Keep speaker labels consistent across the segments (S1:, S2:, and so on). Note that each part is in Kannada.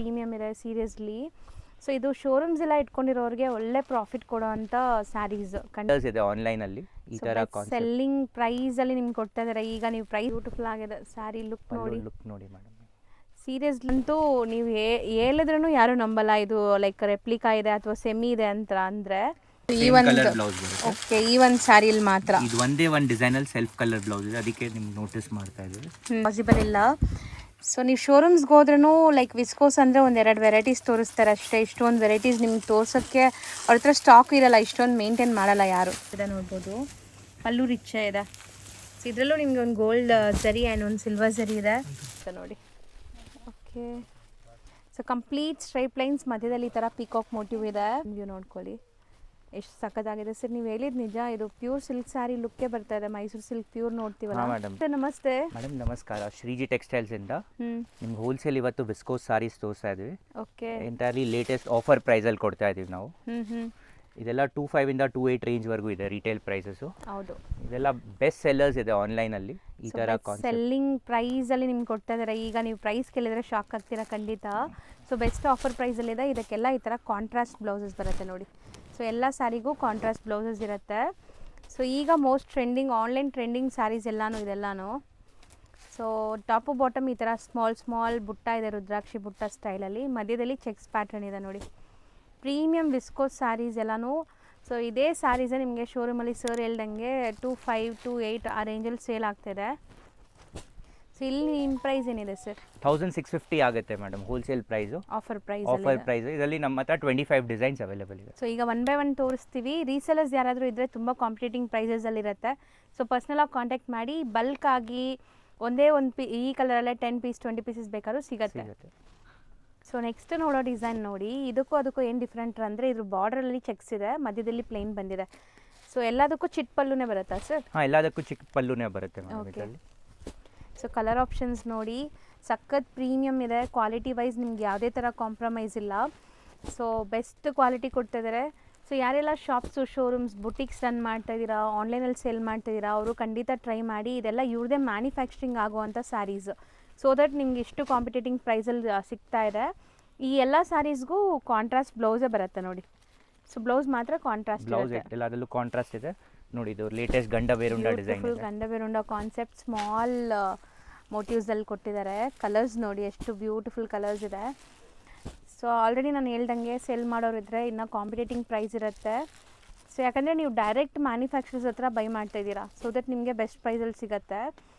S1: ಪ್ರೀಮಿಯಮ್ ಇದೆ ಸೀರಿಯಸ್ಲಿ. ಸೊ ಇದು ಶೋರೂಮ್ಸ್ ಎಲ್ಲ ಇಟ್ಕೊಂಡಿರೋರಿಗೆ ಒಳ್ಳೆ ಪ್ರಾಫಿಟ್ ಕೊಡೋವಂಥ ಸ್ಯಾರೀಸ್
S2: ಇದೆ ಆನ್ಲೈನಲ್ಲಿ ಈ ತರ
S1: ಸೆಲ್ಲಿಂಗ್ ಪ್ರೈಸ್ ಅಲ್ಲಿ ನಿಮ್ಗೆ ಕೊಡ್ತಾ ಇದ್ದಾರೆ. ಈಗ ನೀವು ಪ್ರೈಸ್ ಬ್ಯೂಟಿಫುಲ್ ಆಗಿದೆ ಸ್ಯಾರಿ ಲುಕ್ ನೋಡಿ
S2: ಮೇಡಮ್.
S1: ಸೀರಿಯಸ್ಲಿ ಅಂತೂ ನೀವು ಹೇಳಿದ್ರೂ ಯಾರು ನಂಬಲ್ಲ ಇದು ಲೈಕ್ ರೆಪ್ಲಿಕಾ ಇದೆ ಅಥವಾ ಸೆಮಿ ಇದೆ ಅಂತ ಅಂದ್ರೆ ಈ ಒಂದು ಸ್ಯಾರಿಯಲ್ಲಿ ಮಾತ್ರ
S2: ಇದು ಒಂದೇ ಒಂದು ಡಿಸೈನ್ ಅಲ್ಲಿ ಸೆಲ್ಫ್ ಕಲರ್ ಬ್ಲೌಸ್ ಇದೆ, ಅದಕ್ಕೆ ನಿಮ್ಗೆ ನೋಟಿಸ್ ಮಾಡ್ತಾ ಇದ್ದೀವಿ.
S1: ಪಾಸಿಬಲ್ ಇಲ್ಲ. ಸೊ ನೀವು ಶೋರೂಮ್ಸ್ಗೆ ಹೋದ್ರೂ ಲೈಕ್ ವಿಸ್ಕೋಸ್ ಅಂದರೆ ಒಂದೆರಡು ವೆರೈಟೀಸ್ ತೋರಿಸ್ತಾರೆ ಅಷ್ಟೇ. ಇಷ್ಟೊಂದು ವೆರೈಟೀಸ್ ನಿಮ್ಗೆ ತೋರ್ಸೋಕ್ಕೆ ಅವ್ರ ಹತ್ರ ಸ್ಟಾಕ್ ಇರಲ್ಲ, ಇಷ್ಟೊಂದು ಮೇಂಟೈನ್ ಮಾಡಲ್ಲ ಯಾರು. ಇದೆ ನೋಡ್ಬೋದು, ಪಲ್ಲು ರಿಚ್ ಇದೆ. ಸೊ ಇದರಲ್ಲೂ ನಿಮ್ಗೆ ಒಂದು ಗೋಲ್ಡ್ ಜರಿ ಆ್ಯಂಡ್ ಒಂದು ಸಿಲ್ವರ್ ಜರಿ ಇದೆ ನೋಡಿ. Okay, so complete stripe lines ಮಧ್ಯದಲ್ಲಿ ಈ ಥರ ಪೀಕಾಕ್ ಮೋಟಿವ್ ಇದೆ. ನೀವು ನೋಡ್ಕೊಳ್ಳಿ ಎಷ್ಟು ಸಖತ್ತಾಗಿದೆ ಸರ್. ನೀವು ಹೇಳಿದ್ ನಿಜ, ಇದು ಪ್ಯೂರ್ ಸಿಲ್ಕ್ ಸ್ಯಾರಿ ಲುಕ್ಕೇ ಬರ್ತಾ ಇದೆ. ಮೈಸೂರು ಸಿಲ್ಕ್ ಪ್ಯೂರ್ ನೋಡ್ತೀವಲ್ಲ. ನಮಸ್ತೆ
S2: ಮೇಡಮ್. ನಮಸ್ಕಾರ. ಶ್ರೀಜಿ ಟೆಕ್ಸ್ಟೈಲ್ಸ್ ಇಂದ ನಿಮ್ಗೆ ಹೋಲ್ಸೇಲ್ ಇವತ್ತು ವಿಸ್ಕೋಸ್ ಸಾರೀಸ್ ತೋರಿಸ್ತಾ ಇದೀವಿ.
S1: Okay,
S2: entirely latest offer price ಅಲ್ಲಿ ಕೊಡ್ತಾ ಇದೀವಿ ನಾವು. ಇದೆಲ್ಲ 25 ಇಂದ 28 ರೇಂಜ್ ವರೆಗೂ ಇದೆ ರಿಟೇಲ್ ಪ್ರೈಸಸ್.
S1: ಹೌದು,
S2: ಇದೆಲ್ಲ ಬೆಸ್ಟ್ ಸೆಲ್ಲರ್ಸ್ ಇದೆ ಆನ್ಲೈನ್ ಅಲ್ಲಿ. ಈ ತರ
S1: ಸೆಲ್ಲಿಂಗ್ ಪ್ರೈಸ್ ಅಲ್ಲಿ ನಿಮ್ಗೆ ಕೊಡ್ತಾ ಇದ್ದಾರೆ. ಈಗ ನೀವು ಪ್ರೈಸ್ ಕೇಳಿದ್ರೆ ಶಾಕ್ ಆಗ್ತೀರಾ ಖಂಡಿತ. ಸೊ ಬೆಸ್ಟ್ ಆಫರ್ ಪ್ರೈಸ್ ಅಲ್ಲಿ ಇದೆ. ಇದಕ್ಕೆಲ್ಲ ಈ ತರ ಕಾಂಟ್ರಾಸ್ಟ್ ಬ್ಲೌಸಸ್ ಬರುತ್ತೆ ನೋಡಿ. ಸೊ ಎಲ್ಲ ಸ್ಯಾರಿಗೂ ಕಾಂಟ್ರಾಸ್ಟ್ ಬ್ಲೌಸಸ್ ಇರುತ್ತೆ. ಸೊ ಈಗ most trending online trending saris ಎಲ್ಲಾನು ಇದೆಲ್ಲಾನು. ಸೊ ಟಾಪು ಬಾಟಮ್ ಈ ಥರ ಸ್ಮಾಲ್ ಬುಟ್ಟ ಇದೆ, ರುದ್ರಾಕ್ಷಿ ಬುಟ್ಟ ಸ್ಟೈಲಲ್ಲಿ. ಮಧ್ಯದಲ್ಲಿ ಚೆಕ್ಸ್ ಪ್ಯಾಟರ್ನ್ ಇದೆ ನೋಡಿ. ಪ್ರೀಮಿಯಮ್ ವಿಸ್ಕೋಸ್ ಸ್ಯಾರೀಸ್ ಎಲ್ಲಾನು. ಸೊ ಇದೇ ಸ್ಯಾರೀಸೇ ನಿಮಗೆ ಶೋರೂಮಲ್ಲಿ ಸರ್ ಹೇಳ್ದಂಗೆ 25 to 8 ಆ ರೇಂಜಲ್ಲಿ ಸೇಲ್ ಆಗ್ತಿದೆ. ಸೊ ಇಲ್ಲಿ ನಿಮ್ಮ ಪ್ರೈಸ್ ಏನಿದೆ ಸರ್?
S2: 1650 ಆಗುತ್ತೆ madam wholesale price.
S1: Offer price
S2: ಇದರಲ್ಲಿ ನಮ್ಮ ಹತ್ರ 25 ಡಿಸೈನ್ಸ್ ಅವೈಲೇಬಲ್ ಇದೆ.
S1: ಸೊ ಈಗ 1 by 1 ತೋರಿಸ್ತೀವಿ. ರೀಸೆಲರ್ಸ್ ಯಾರಾದರೂ ಇದ್ದರೆ ತುಂಬ ಕಾಂಪಿಟೇಟಿಂಗ್ ಪ್ರೈಸಸಲ್ಲಿರುತ್ತೆ. ಸೊ ಪರ್ಸ್ನಲಾಗಿ ಕಾಂಟ್ಯಾಕ್ಟ್ ಮಾಡಿ ಬಲ್ಕ್ ಆಗಿ ಒಂದೇ ಒಂದು ಈ ಕಲರಲ್ಲೇ 10 ಪೀಸ್ 20 ಪೀಸಸ್ ಬೇಕಾದ್ರೂ ಸಿಗುತ್ತೆ. ಸೊ ನೆಕ್ಸ್ಟ್ ನೋಡೋ ಡಿಸೈನ್ ನೋಡಿ. ಇದಕ್ಕೂ ಏನು ಡಿಫ್ರೆಂಟ್ ಅಂದರೆ ಇದ್ರ ಬಾರ್ಡ್ರಲ್ಲಿ ಚೆಕ್ಸ್ ಇದೆ, ಮಧ್ಯದಲ್ಲಿ ಪ್ಲೇನ್ ಬಂದಿದೆ. ಸೊ ಎಲ್ಲದಕ್ಕೂ ಚಿಕ್ಕ ಪಲ್ಲುನೇ ಬರುತ್ತಾ ಸರ್?
S2: ಹಾಂ, ಎಲ್ಲದಕ್ಕೂ ಚಿಕ್ಕ ಪಲ್ಲುನೇ ಬರುತ್ತೆ ಮೇಡಮ್ ಇದರಲ್ಲಿ.
S1: ಸೊ ಕಲರ್ ಆಪ್ಷನ್ಸ್ ನೋಡಿ, ಸಖತ್ ಪ್ರೀಮಿಯಮ್ ಇದೆ. ಕ್ವಾಲಿಟಿ ವೈಸ್ ನಿಮ್ಗೆ ಯಾವುದೇ ಥರ ಕಾಂಪ್ರಮೈಸ್ ಇಲ್ಲ. ಸೊ ಬೆಸ್ಟ್ ಕ್ವಾಲಿಟಿ ಕೊಡ್ತಾಯಿದ್ದಾರೆ. ಸೊ ಯಾರೆಲ್ಲ ಶಾಪ್ಸು ಶೋರೂಮ್ಸ್ ಬುಟಿಕ್ಸ್ ರನ್ ಮಾಡ್ತಾ ಇದ್ದೀರಾ, ಆನ್ಲೈನಲ್ಲಿ ಸೇಲ್ ಮಾಡ್ತಾಯಿದ್ದೀರಾ, ಅವರು ಖಂಡಿತ ಟ್ರೈ ಮಾಡಿ. ಇದೆಲ್ಲ ಇವ್ರದೇ ಮ್ಯಾನುಫ್ಯಾಕ್ಚರಿಂಗ್ ಆಗುವಂಥ ಸ್ಯಾರೀಸ್. ಸೊ ದಟ್ ನಿಮ್ಗೆ ಇಷ್ಟು ಕಾಂಪಿಟೇಟಿಂಗ್ ಪ್ರೈಸಲ್ಲಿ ಸಿಗ್ತಾ ಇದೆ. ಈ ಎಲ್ಲ ಸ್ಯಾರೀಸ್ಗೂ ಕಾಂಟ್ರಾಸ್ಟ್ ಬ್ಲೌಸೇ ಬರುತ್ತೆ ನೋಡಿ. ಸೊ ಬ್ಲೌಸ್ ಮಾತ್ರ ಕಾಂಟ್ರಾಸ್ಟ್
S2: ಬ್ಲೌಸ್ ಎಲ್ಲದರಲ್ಲೂ ಕಾಂಟ್ರಾಸ್ಟ್ ಇದೆ ನೋಡಿ. ಇದು ಲೇಟೆಸ್ಟ್ ಗಂಡ ಬೇರುಂಡ ಡಿಸೈನ್ ಇದೆ.
S1: ಗಂಡ ಬೇರುಂಡ ಕಾನ್ಸೆಪ್ಟ್ ಸ್ಮಾಲ್ ಮೋಟಿವ್ಸಲ್ಲಿ ಕೊಟ್ಟಿದ್ದಾರೆ. ಕಲರ್ಸ್ ನೋಡಿ ಎಷ್ಟು ಬ್ಯೂಟಿಫುಲ್ ಕಲರ್ಸ್ ಇದೆ. ಸೊ ಆಲ್ರೆಡಿ ನಾನು ಹೇಳ್ದಂಗೆ ಸೆಲ್ ಮಾಡೋರಿದ್ರೆ ಇನ್ನೂ ಕಾಂಪಿಟೇಟಿಂಗ್ ಪ್ರೈಸ್ ಇರುತ್ತೆ. ಸೊ ಯಾಕಂದರೆ ನೀವು ಡೈರೆಕ್ಟ್ ಮ್ಯಾನುಫ್ಯಾಕ್ಚರ್ಸ್ ಹತ್ರ ಬೈ ಮಾಡ್ತಾ ಇದ್ದೀರಾ. ಸೊ ದಟ್ ನಿಮಗೆ ಬೆಸ್ಟ್ ಪ್ರೈಸಲ್ಲಿ ಸಿಗುತ್ತೆ.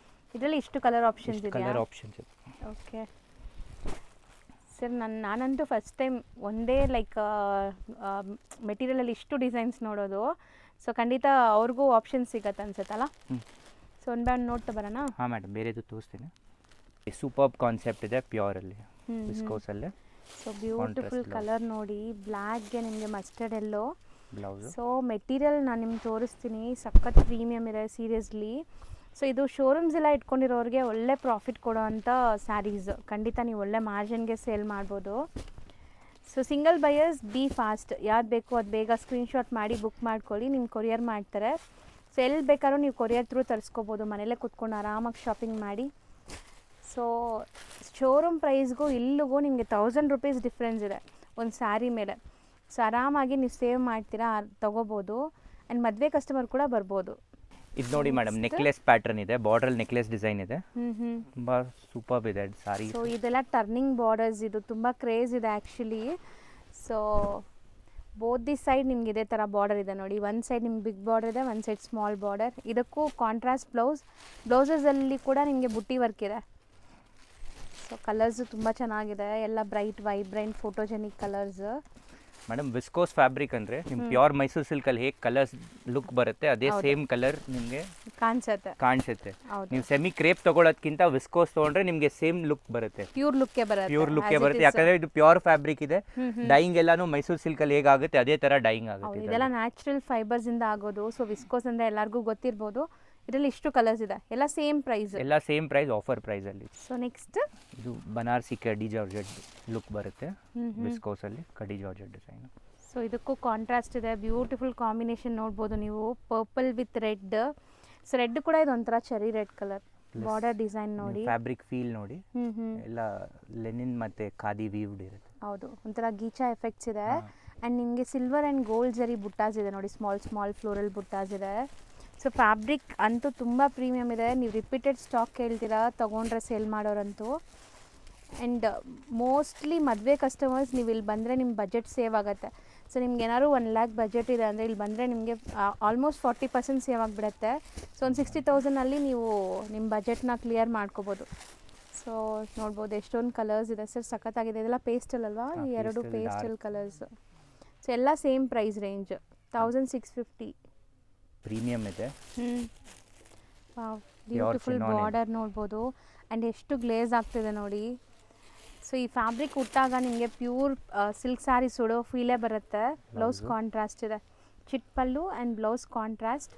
S1: ಇದರಲ್ಲಿ ಇಷ್ಟು ಕಲರ್ ಆಪ್ಷನ್ಸ್ ಇದೆ. ಓಕೆ ಸರ್, ನಾನಂತೂ ಫಸ್ಟ್ ಟೈಮ್ ಒಂದೇ ಲೈಕ್ ಮೆಟೀರಿಯಲಲ್ಲಿ ಇಷ್ಟು ಡಿಸೈನ್ಸ್ ನೋಡೋದು. ಸೊ ಖಂಡಿತ ಅವ್ರಿಗೂ ಆಪ್ಷನ್ಸ್ ಸಿಗತ್ತೆ ಅನ್ಸುತ್ತಲ್ಲ. ಸೊ ಒಂದು ಬ್ಯಾಂಡ್ ನೋಡ್ತಾ ಬರೋಣ.
S2: ಹಾಂ ಮೇಡಮ್, ಬೇರೆದು ತೋರಿಸ್ತೀನಿ. ಸೂಪರ್ಬ್ ಕಾನ್ಸೆಪ್ಟ್ ಇದೆ ಪ್ಯೂರಲ್ಲಿ ವಿಸ್ಕೋಸಲ್ಲೇ.
S1: ಸೊ ಬ್ಯೂಟಿಫುಲ್ ಕಲರ್ ನೋಡಿ, ಬ್ಲ್ಯಾಕ್ಗೆ ನಿಮಗೆ ಮಸ್ಟರ್ಡ್ ಎಲ್ಲೋ
S2: ಬ್ಲೌಸ್.
S1: ಸೊ ಮೆಟೀರಿಯಲ್ ನಾನು ನಿಮ್ಗೆ ತೋರಿಸ್ತೀನಿ. ಸಖತ್ ಪ್ರೀಮಿಯಮ್ ಇದೆ ಸೀರಿಯಸ್ಲಿ. ಸೊ ಇದು ಶೋರೂಮ್ಸ್ ಎಲ್ಲ ಇಟ್ಕೊಂಡಿರೋರಿಗೆ ಒಳ್ಳೆ ಪ್ರಾಫಿಟ್ ಕೊಡೋವಂಥ ಸ್ಯಾರೀಸ್. ಖಂಡಿತ ನೀವು ಒಳ್ಳೆ ಮಾರ್ಜಿನ್ಗೆ ಸೇಲ್ ಮಾಡ್ಬೋದು. So single buyers B fast. ಯಾವ್ದು ಬೇಕು ಅದು ಬೇಗ ಸ್ಕ್ರೀನ್ಶಾಟ್ ಮಾಡಿ ಬುಕ್ ಮಾಡ್ಕೊಳ್ಳಿ. ನಿಮ್ಮ ಕೊರಿಯರ್ ಮಾಡ್ತಾರೆ. ಸೊ ಎಲ್ಲಿ ಬೇಕಾದ್ರೂ ನೀವು ಕೊರಿಯರ್ ಥ್ರೂ ತರಿಸ್ಕೋಬೋದು. ಮನೇಲೇ ಕೂತ್ಕೊಂಡು ಆರಾಮಾಗಿ ಶಾಪಿಂಗ್ ಮಾಡಿ. ಸೊ ಶೋರೂಮ್ ಪ್ರೈಸ್ಗೂ ಇಲ್ಲಿಗೂ ನಿಮಗೆ 1000 ರೂಪೀಸ್ ಡಿಫ್ರೆನ್ಸ್ ಇದೆ ಒಂದು ಸ್ಯಾರಿ ಮೇಲೆ. ಸೊ ಆರಾಮಾಗಿ ನೀವು ಸೇವ್ ಮಾಡ್ತೀರಾ, ತೊಗೋಬೋದು. ಆ್ಯಂಡ್ ಮದುವೆ ಕಸ್ಟಮರ್ ಕೂಡ ಬರ್ಬೋದು.
S2: ಇದು ನೋಡಿ ಮೇಡಮ್, ನೆಕ್ಲೆಸ್ ಪ್ಯಾಟರ್ನ್ ಇದೆ, ಬಾರ್ಡರ್ ನೆಕ್ಲೆಸ್ ಡಿಸೈನ್ ಇದೆ. ತುಂಬಾ ಸೂಪರ್ ಇದೆ ಸಾರಿ.
S1: ಸೊ ಇದೆಲ್ಲ ಟರ್ನಿಂಗ್ ಬಾರ್ಡರ್ಸ್, ಇದು ತುಂಬ ಕ್ರೇಜ್ ಇದೆ actually. So both the side ನಿಮ್ಗೆ ಇದೇ ಥರ ಬಾರ್ಡರ್ ಇದೆ ನೋಡಿ. ಒಂದು ಸೈಡ್ ನಿಮ್ಗೆ ಬಿಗ್ ಬಾರ್ಡರ್ ಇದೆ, ಒಂದು ಸೈಡ್ ಸ್ಮಾಲ್ ಬಾರ್ಡರ್. ಇದಕ್ಕೂ ಕಾಂಟ್ರಾಸ್ಟ್ ಬ್ಲೌಸಸಲ್ಲಿ ಕೂಡ ನಿಮಗೆ ಬುಟ್ಟಿ ವರ್ಕ್ ಇದೆ. ಸೊ ಕಲರ್ಸು ತುಂಬ ಚೆನ್ನಾಗಿದೆ, ಎಲ್ಲ bright vibrant photogenic colours.
S2: Madam viscose fabric ಅಂದರೆ ನಿಮ್ಮ ಪ್ಯೂರ್ ಮೈಸೂರು ಸಿಲ್ಕಲ್ಲಿ ಹೇಗೆ ಕಲರ್ಸ್ ಲುಕ್ ಬರುತ್ತೆ ಅದೇ ಸೇಮ್ ಕಲರ್ ನಿಮಗೆ ಕಾಣಿಸುತ್ತೆ. ನೀವು ಸೆಮಿ ಕ್ರೇಪ್ ತೊಗೊಳೋದಕ್ಕಿಂತ ವಿಸ್ಕೋಸ್ ತೊಗೊಂಡ್ರೆ ನಿಮಗೆ ಸೇಮ್ ಲುಕ್ ಬರುತ್ತೆ, ಪ್ಯೂರ್ ಲುಕ್ಕೇ ಬರುತ್ತೆ. ಯಾಕಂದರೆ ಇದು ಪ್ಯೂರ್ ಫ್ಯಾಬ್ರಿಕ್ ಇದೆ. ಡೈಯಿಂಗ್ ಎಲ್ಲಾನು ಮೈಸೂರು ಸಿಲ್ಕಲ್ಲಿ ಹೇಗಾಗುತ್ತೆ ಅದೇ ಥರ ಡೈಯಿಂಗ್ ಆಗುತ್ತೆ.
S1: ಇದೆಲ್ಲ ನ್ಯಾಚುರಲ್ ಫೈಬರ್ಸಿಂದ ಆಗೋದು. ಸೊ ವಿಸ್ಕೋಸ್ ಅಂದರೆ ಎಲ್ಲರಿಗೂ ಗೊತ್ತಿರ್ಬೋದು. ಇದರಲ್ಲಿ ಇಷ್ಟು ಕಲರ್ಸ್ ಇದೆ, ಎಲ್ಲ ಸೇಮ್ ಪ್ರೈಸ್
S2: ಆಫರ್ ಪ್ರೈಸಲ್ಲಿ.
S1: ಸೊ ನೆಕ್ಸ್ಟ್
S2: ಇದು ಬನಾರಸಿ ಕಡಿ ಜಾರ್ಜೆಟ್ ಲುಕ್ ಬರುತ್ತೆ ವಿಸ್ಕೋಸಲ್ಲಿ, ಕಡಿ ಜಾರ್ಜೆಟ್ ಡಿಸೈನ್.
S1: ಸೊ ಇದಕ್ಕೂ ಕಾಂಟ್ರಾಸ್ಟ್ ಇದೆ, ಬ್ಯೂಟಿಫುಲ್ ಕಾಂಬಿನೇಷನ್ ನೋಡ್ಬೋದು ನೀವು, purple with red. So red ಕೂಡ ಇದೊಂಥರ cherry red colour. Border design ನೋಡಿ.
S2: ಫ್ಯಾಬ್ರಿಕ್ ಫೀಲ್ ನೋಡಿ,
S1: ಹ್ಞೂ
S2: ಎಲ್ಲ ಲೆನಿನ್ ಮತ್ತು ಖಾದಿ ವೀವ್ಡ್ ಇರುತ್ತೆ.
S1: ಹೌದು, ಒಂಥರ ಗೀಚಾ ಎಫೆಕ್ಟ್ಸ್ ಇದೆ. ಆ್ಯಂಡ್ ನಿಮಗೆ ಸಿಲ್ವರ್ ಆ್ಯಂಡ್ ಗೋಲ್ಡ್ ಜರಿ ಬುಟ್ಟಾಸ್ ಇದೆ ನೋಡಿ, ಸ್ಮಾಲ್ ಫ್ಲೋರಲ್ ಬುಟ್ಟಾಸ್ ಇದೆ. ಸೊ ಫ್ಯಾಬ್ರಿಕ್ ಅಂತೂ ತುಂಬ ಪ್ರೀಮಿಯಮ್ ಇದೆ. ನೀವು ರಿಪೀಟೆಡ್ ಸ್ಟಾಕ್ ಕೇಳ್ತೀರಾ ತೊಗೊಂಡ್ರೆ ಸೇಲ್ ಮಾಡೋರಂತೂ. ಆ್ಯಂಡ್ ಮೋಸ್ಟ್ಲಿ ಮದುವೆ ಕಸ್ಟಮರ್ಸ್ ನೀವು ಇಲ್ಲಿ ಬಂದರೆ ನಿಮ್ಮ ಬಜೆಟ್ ಸೇವ್ ಆಗುತ್ತೆ. ಸೊ ನಿಮ್ಗೆ ಏನಾದ್ರು 1 lakh ಬಜೆಟ್ ಇದೆ ಅಂದರೆ ಇಲ್ಲಿ ಬಂದರೆ ನಿಮಗೆ ಆಲ್ಮೋಸ್ಟ್ 40% ಸೇವ್ ಆಗಿಬಿಡುತ್ತೆ. ಸೊ ಒಂದು 60,000ಅಲ್ಲಿ ನೀವು ನಿಮ್ಮ ಬಜೆಟ್ನ ಕ್ಲಿಯರ್ ಮಾಡ್ಕೋಬೋದು. ಸೊ ನೋಡ್ಬೋದು ಎಷ್ಟೊಂದು ಕಲರ್ಸ್ ಇದೆ ಸರ್, ಸಖತ್ತಾಗಿದೆ. ಇದೆಲ್ಲ ಪೇಸ್ಟಲ್ ಅಲ್ವಾ? ಈ ಎರಡು ಪೇಸ್ಟಲ್ ಕಲರ್ಸ್. ಸೊ ಎಲ್ಲ ಸೇಮ್ ಪ್ರೈಸ್ ರೇಂಜ್ 1650.
S2: ಪ್ರೀಮಿಯಮ್ ಇದೆ.
S1: ಬ್ಯೂಟಿಫುಲ್ ಬಾರ್ಡರ್ ನೋಡ್ಬೋದು. ಆ್ಯಂಡ್ ಎಷ್ಟು ಗ್ಲೇಸ್ ಆಗ್ತಿದೆ ನೋಡಿ. ಸೊ ಈ ಫ್ಯಾಬ್ರಿಕ್ ಉಟ್ಟಾಗ ನಿಮಗೆ ಪ್ಯೂರ್ ಸಿಲ್ಕ್ ಸ್ಯಾರಿ ಸುಡೋ ಫೀಲೇ ಬರುತ್ತೆ. ಬ್ಲೌಸ್ ಕಾಂಟ್ರಾಸ್ಟ್ ಇದೆ, ಚಿಟ್ pallu and blouse contrast.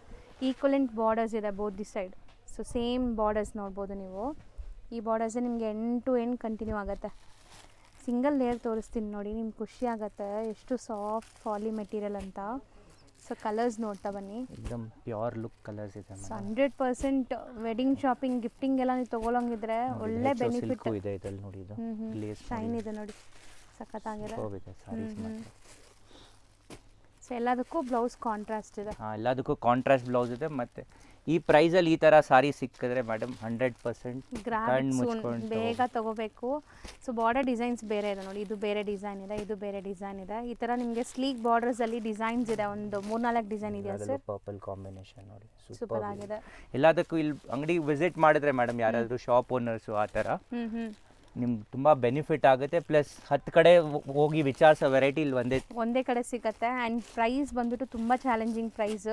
S1: Equivalent borders ಇದೆ both the side. So same borders ನೋಡ್ಬೋದು ನೀವು. ಈ ಬಾರ್ಡರ್ಸೇ ನಿಮಗೆ ಎಂಡ್ ಟು ಎಂಡ್ ಕಂಟಿನ್ಯೂ ಆಗುತ್ತೆ. ಸಿಂಗಲ್ ಲೇಯರ್ ತೋರಿಸ್ತೀನಿ ನೋಡಿ, ನಿಮ್ಗೆ ಖುಷಿ ಆಗುತ್ತೆ ಎಷ್ಟು ಸಾಫ್ಟ್ ಫಾಲಿ ಮೆಟೀರಿಯಲ್ ಅಂತ. ಸೊ ಕಲರ್ಸ್ ನೋಡ್ತಾ ಬನ್ನಿ.
S2: एकदम ಪ್ಯೂರ್ ಲುಕ್ ಕಲರ್ಸ್ ಇದೆ.
S1: ಸೊ 100% ವೆಡ್ಡಿಂಗ್ ಶಾಪಿಂಗ್ ಗಿಫ್ಟಿಂಗ್ ಎಲ್ಲ ನೀವು ತೊಗೊಳಂಗಿದ್ರೆ ಒಳ್ಳೆ ಬೆನಿಫಿಟ್
S2: ಇದೆ ಇದರಲ್ಲಿ ನೋಡಿ. ಇದು ಗ್ಲೇಸ್
S1: ಶೈನ್ ಇದೆ ನೋಡಿ, ಸಖತ್ತಾಗಿದೆ.
S2: ಸಾರೀಸ್ ಮಾತ್ರ.
S1: ಸೊ ಎಲ್ಲದಕ್ಕೂ ಬ್ಲೌಸ್ ಕಾಂಟ್ರಾಸ್ಟ್ ಇದೆ.
S2: ಎಲ್ಲದಕ್ಕೂ ಕಾಂಟ್ರಾಸ್ಟ್ ಬ್ಲೌಸ್ ಇದೆ. ಮತ್ತು ಈ ಪ್ರೈಸಲ್ಲಿ ಈ ಥರ ಸಾರಿ ಸಿಕ್ಕಿದ್ರೆ ಮೇಡಮ್ 100% ಕಣ್ಣು ಮುಚ್ಕೊಂಡು
S1: ಬೇಗ ತೊಗೋಬೇಕು. ಸೊ ಬಾರ್ಡರ್ ಡಿಸೈನ್ಸ್ ಬೇರೆ ಇದೆ ನೋಡಿ, ಇದು ಬೇರೆ ಡಿಸೈನ್ ಇದೆ, ಇದು ಬೇರೆ ಡಿಸೈನ್ ಇದೆ. ಈ ಥರ ನಿಮಗೆ ಸ್ಲೀಕ್ ಬಾರ್ಡರ್ಸಲ್ಲಿ ಡಿಸೈನ್ಸ್ ಇದೆ, ಒಂದು 3-4 ಡಿಸೈನ್ ಇದೆಯಾ ಸರ್?
S2: ಪರ್ಪಲ್ ಕಾಂಬಿನೇಷನ್ ನೋಡಿ,
S1: ಸೂಪರ್ ಆಗಿದೆ.
S2: ಎಲ್ಲದಕ್ಕೂ ಇಲ್ಲಿ ಅಂಗಡಿ ವಿಸಿಟ್ ಮಾಡಿದ್ರೆ ಮೇಡಮ್ ಯಾರಾದರೂ ಶಾಪ್ ಓನರ್ಸು ಆ ಥರ ನಿಮ್ಗೆ ತುಂಬ ಬೆನಿಫಿಟ್ ಆಗುತ್ತೆ. ಪ್ಲಸ್ 10 ಕಡೆ ಹೋಗಿ ವಿಚಾರಿಸೋ ವೆರೈಟಿ ಇಲ್ಲಿ ಒಂದೇ ಕಡೆ ಸಿಗುತ್ತೆ. ಆ್ಯಂಡ್ ಪ್ರೈಸ್ ಬಂದ್ಬಿಟ್ಟು ತುಂಬ ಚಾಲೆಂಜಿಂಗ್ ಪ್ರೈಸ್.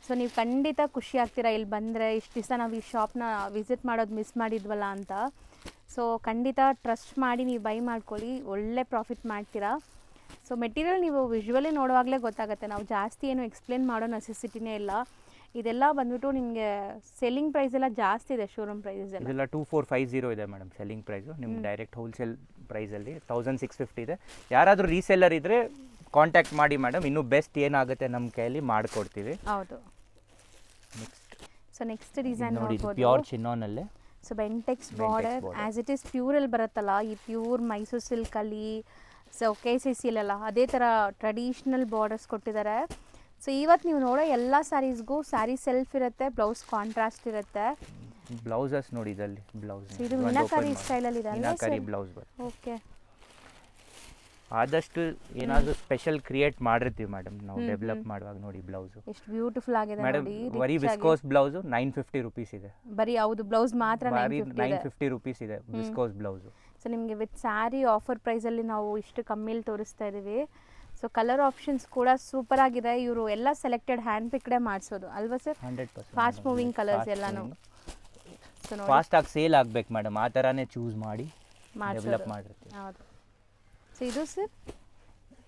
S2: ಸೊ ನೀವು ಖಂಡಿತ ಖುಷಿ ಆಗ್ತೀರಾ ಇಲ್ಲಿ ಬಂದರೆ. ಇಷ್ಟು ದಿವಸ ನಾವು ಈ ಶಾಪ್ನ ವಿಸಿಟ್ ಮಾಡೋದು ಮಿಸ್ ಮಾಡಿದ್ವಲ್ಲ ಅಂತ. ಸೊ ಖಂಡಿತ ಟ್ರಸ್ಟ್ ಮಾಡಿ ನೀವು ಬೈ ಮಾಡ್ಕೊಳ್ಳಿ, ಒಳ್ಳೆ ಪ್ರಾಫಿಟ್ ಮಾಡ್ತೀರಾ. ಸೊ ಮೆಟೀರಿಯಲ್ ನೀವು ವಿಜುವಲಿ ನೋಡುವಾಗಲೇ ಗೊತ್ತಾಗುತ್ತೆ, ನಾವು ಜಾಸ್ತಿ ಏನು ಎಕ್ಸ್ಪ್ಲೇನ್ ಮಾಡೋ ನೆಸೆಸಿಟಿನೇ ಇಲ್ಲ. ಇದೆಲ್ಲ ಬಂದ್ಬಿಟ್ಟು ನಿಮಗೆ ಸೆಲ್ಲಿಂಗ್ ಪ್ರೈಸ್ ಎಲ್ಲ ಜಾಸ್ತಿ ಇದೆ, ಶೋರೂಮ್ ಪ್ರೈಸಸ್ ಎಲ್ಲ. ಇದೆಲ್ಲ 2450 ಇದೆ ಮೇಡಮ್ ಸೆಲ್ಲಿಂಗ್ ಪ್ರೈಸು. ನಿಮ್ಗೆ ಡೈರೆಕ್ಟ್ ಹೋಲ್ಸೇಲ್ ಪ್ರೈಸಲ್ಲಿ 1650 ಇದೆ. ಯಾರಾದರೂ ರೀಸೆಲ್ಲರ್ ಇದ್ದರೆ ಕಾಂಟ್ಯಾಕ್ಟ್ ಮಾಡಿ ಮೇಡಮ್, ಇನ್ನೂ ಬೆಸ್ಟ್ ಏನಾಗುತ್ತೆ ನಮ್ಮ ಕೈಯಲ್ಲಿ ಮಾಡಿಕೊಡ್ತೀವಿ.
S1: ಹೌದು. ಸೊ ನೆಕ್ಸ್ಟ್ ಡಿಸೈನ್
S2: ನೋಡಿ, ಪ್ಯೂರ್ ಚಿನ್ನೋನಲ್ಲೇ.
S1: So Bentex border as it is ಪ್ಯೂರಲ್ಲಿ ಬರುತ್ತಲ್ಲ, ಈ ಪ್ಯೂರ್ ಮೈಸೂರು ಸಿಲ್ಕಲ್ಲಿ, ಸೊ KCCಲೆಲ್ಲ ಅದೇ ಥರ ಟ್ರೆಡಿಷ್ನಲ್ ಬಾರ್ಡರ್ಸ್ ಕೊಟ್ಟಿದ್ದಾರೆ. ಸೊ ಇವತ್ತು ನೀವು ನೋಡೋ ಎಲ್ಲ ಸ್ಯಾರೀಸ್ಗೂ ಸ್ಯಾರಿ ಸೆಲ್ಫ್ ಇರುತ್ತೆ, ಬ್ಲೌಸ್ ಕಾಂಟ್ರಾಸ್ಟ್ ಇರುತ್ತೆ.
S2: ಬ್ಲೌಸಸ್ ನೋಡಿ ಇದರಲ್ಲಿ ಬ್ಲೌಸ್
S1: ಇದು ಮೀನಾಕರಿ ಸ್ಟೈಲಲ್ಲಿ ಇದೆ ಅಲ್ವಾ ಸರ್?
S2: Blouse
S1: okay.
S2: ಆದಷ್ಟು ಏನಾದರೂ ಸ್ಪೆಷಲ್ ಕ್ರಿಯೇಟ್ ಮಾಡಿರ್ತೀವಿ ಮೇಡಮ್ ನಾವು ಡೆವಲಪ್ ಮಾಡುವಾಗ. ನೋಡಿ ಬ್ಲೌಸು
S1: ಎಷ್ಟು ಬ್ಯೂಟಿಫುಲ್ ಆಗಿದೆ
S2: ಮೇಡಮ್. ಬರೀ ವಿಸ್ಕೋಸ್ ಬ್ಲೌಸು 950 rupees ಇದೆ.
S1: ಬರೀ ಹೌದು, ಬ್ಲೌಸ್ ಮಾತ್ರ
S2: 950 rupees ಇದೆ ವಿಸ್ಕೋಸ್ ಬ್ಲೌಸು.
S1: ಸೊ ನಿಮಗೆ ವಿತ್ ಸ್ಯಾರಿ ಆಫರ್ ಪ್ರೈಸಲ್ಲಿ ನಾವು ಇಷ್ಟು ಕಮ್ಮಿಲಿ ತೋರಿಸ್ತಾ ಇದ್ದೀವಿ. ಸೊ ಕಲರ್ ಆಪ್ಷನ್ಸ್ ಕೂಡ ಸೂಪರ್ ಆಗಿದೆ. ಇವರು ಎಲ್ಲ ಸೆಲೆಕ್ಟೆಡ್ ಹ್ಯಾಂಡ್ ಪಿಕ್ಡೇ ಮಾಡಿಸೋದು ಅಲ್ವಾ ಸರ್?
S2: 100%
S1: ಫಾಸ್ಟ್ ಮೂವಿಂಗ್ ಕಲರ್ಸ್ ಎಲ್ಲಾನು. ಸೊ ನೋಡಿ,
S2: ಫಾಸ್ಟಾಗಿ ಸೇಲ್ ಆಗಬೇಕು ಮೇಡಮ್, ಆ ಥರನೇ ಚೂಸ್ ಮಾಡಿ ಡೆವಲಪ್ ಮಾಡಿರ್ತೀವಿ.
S1: ಹೌದು. ಸೊ ಇದು ಸರ್,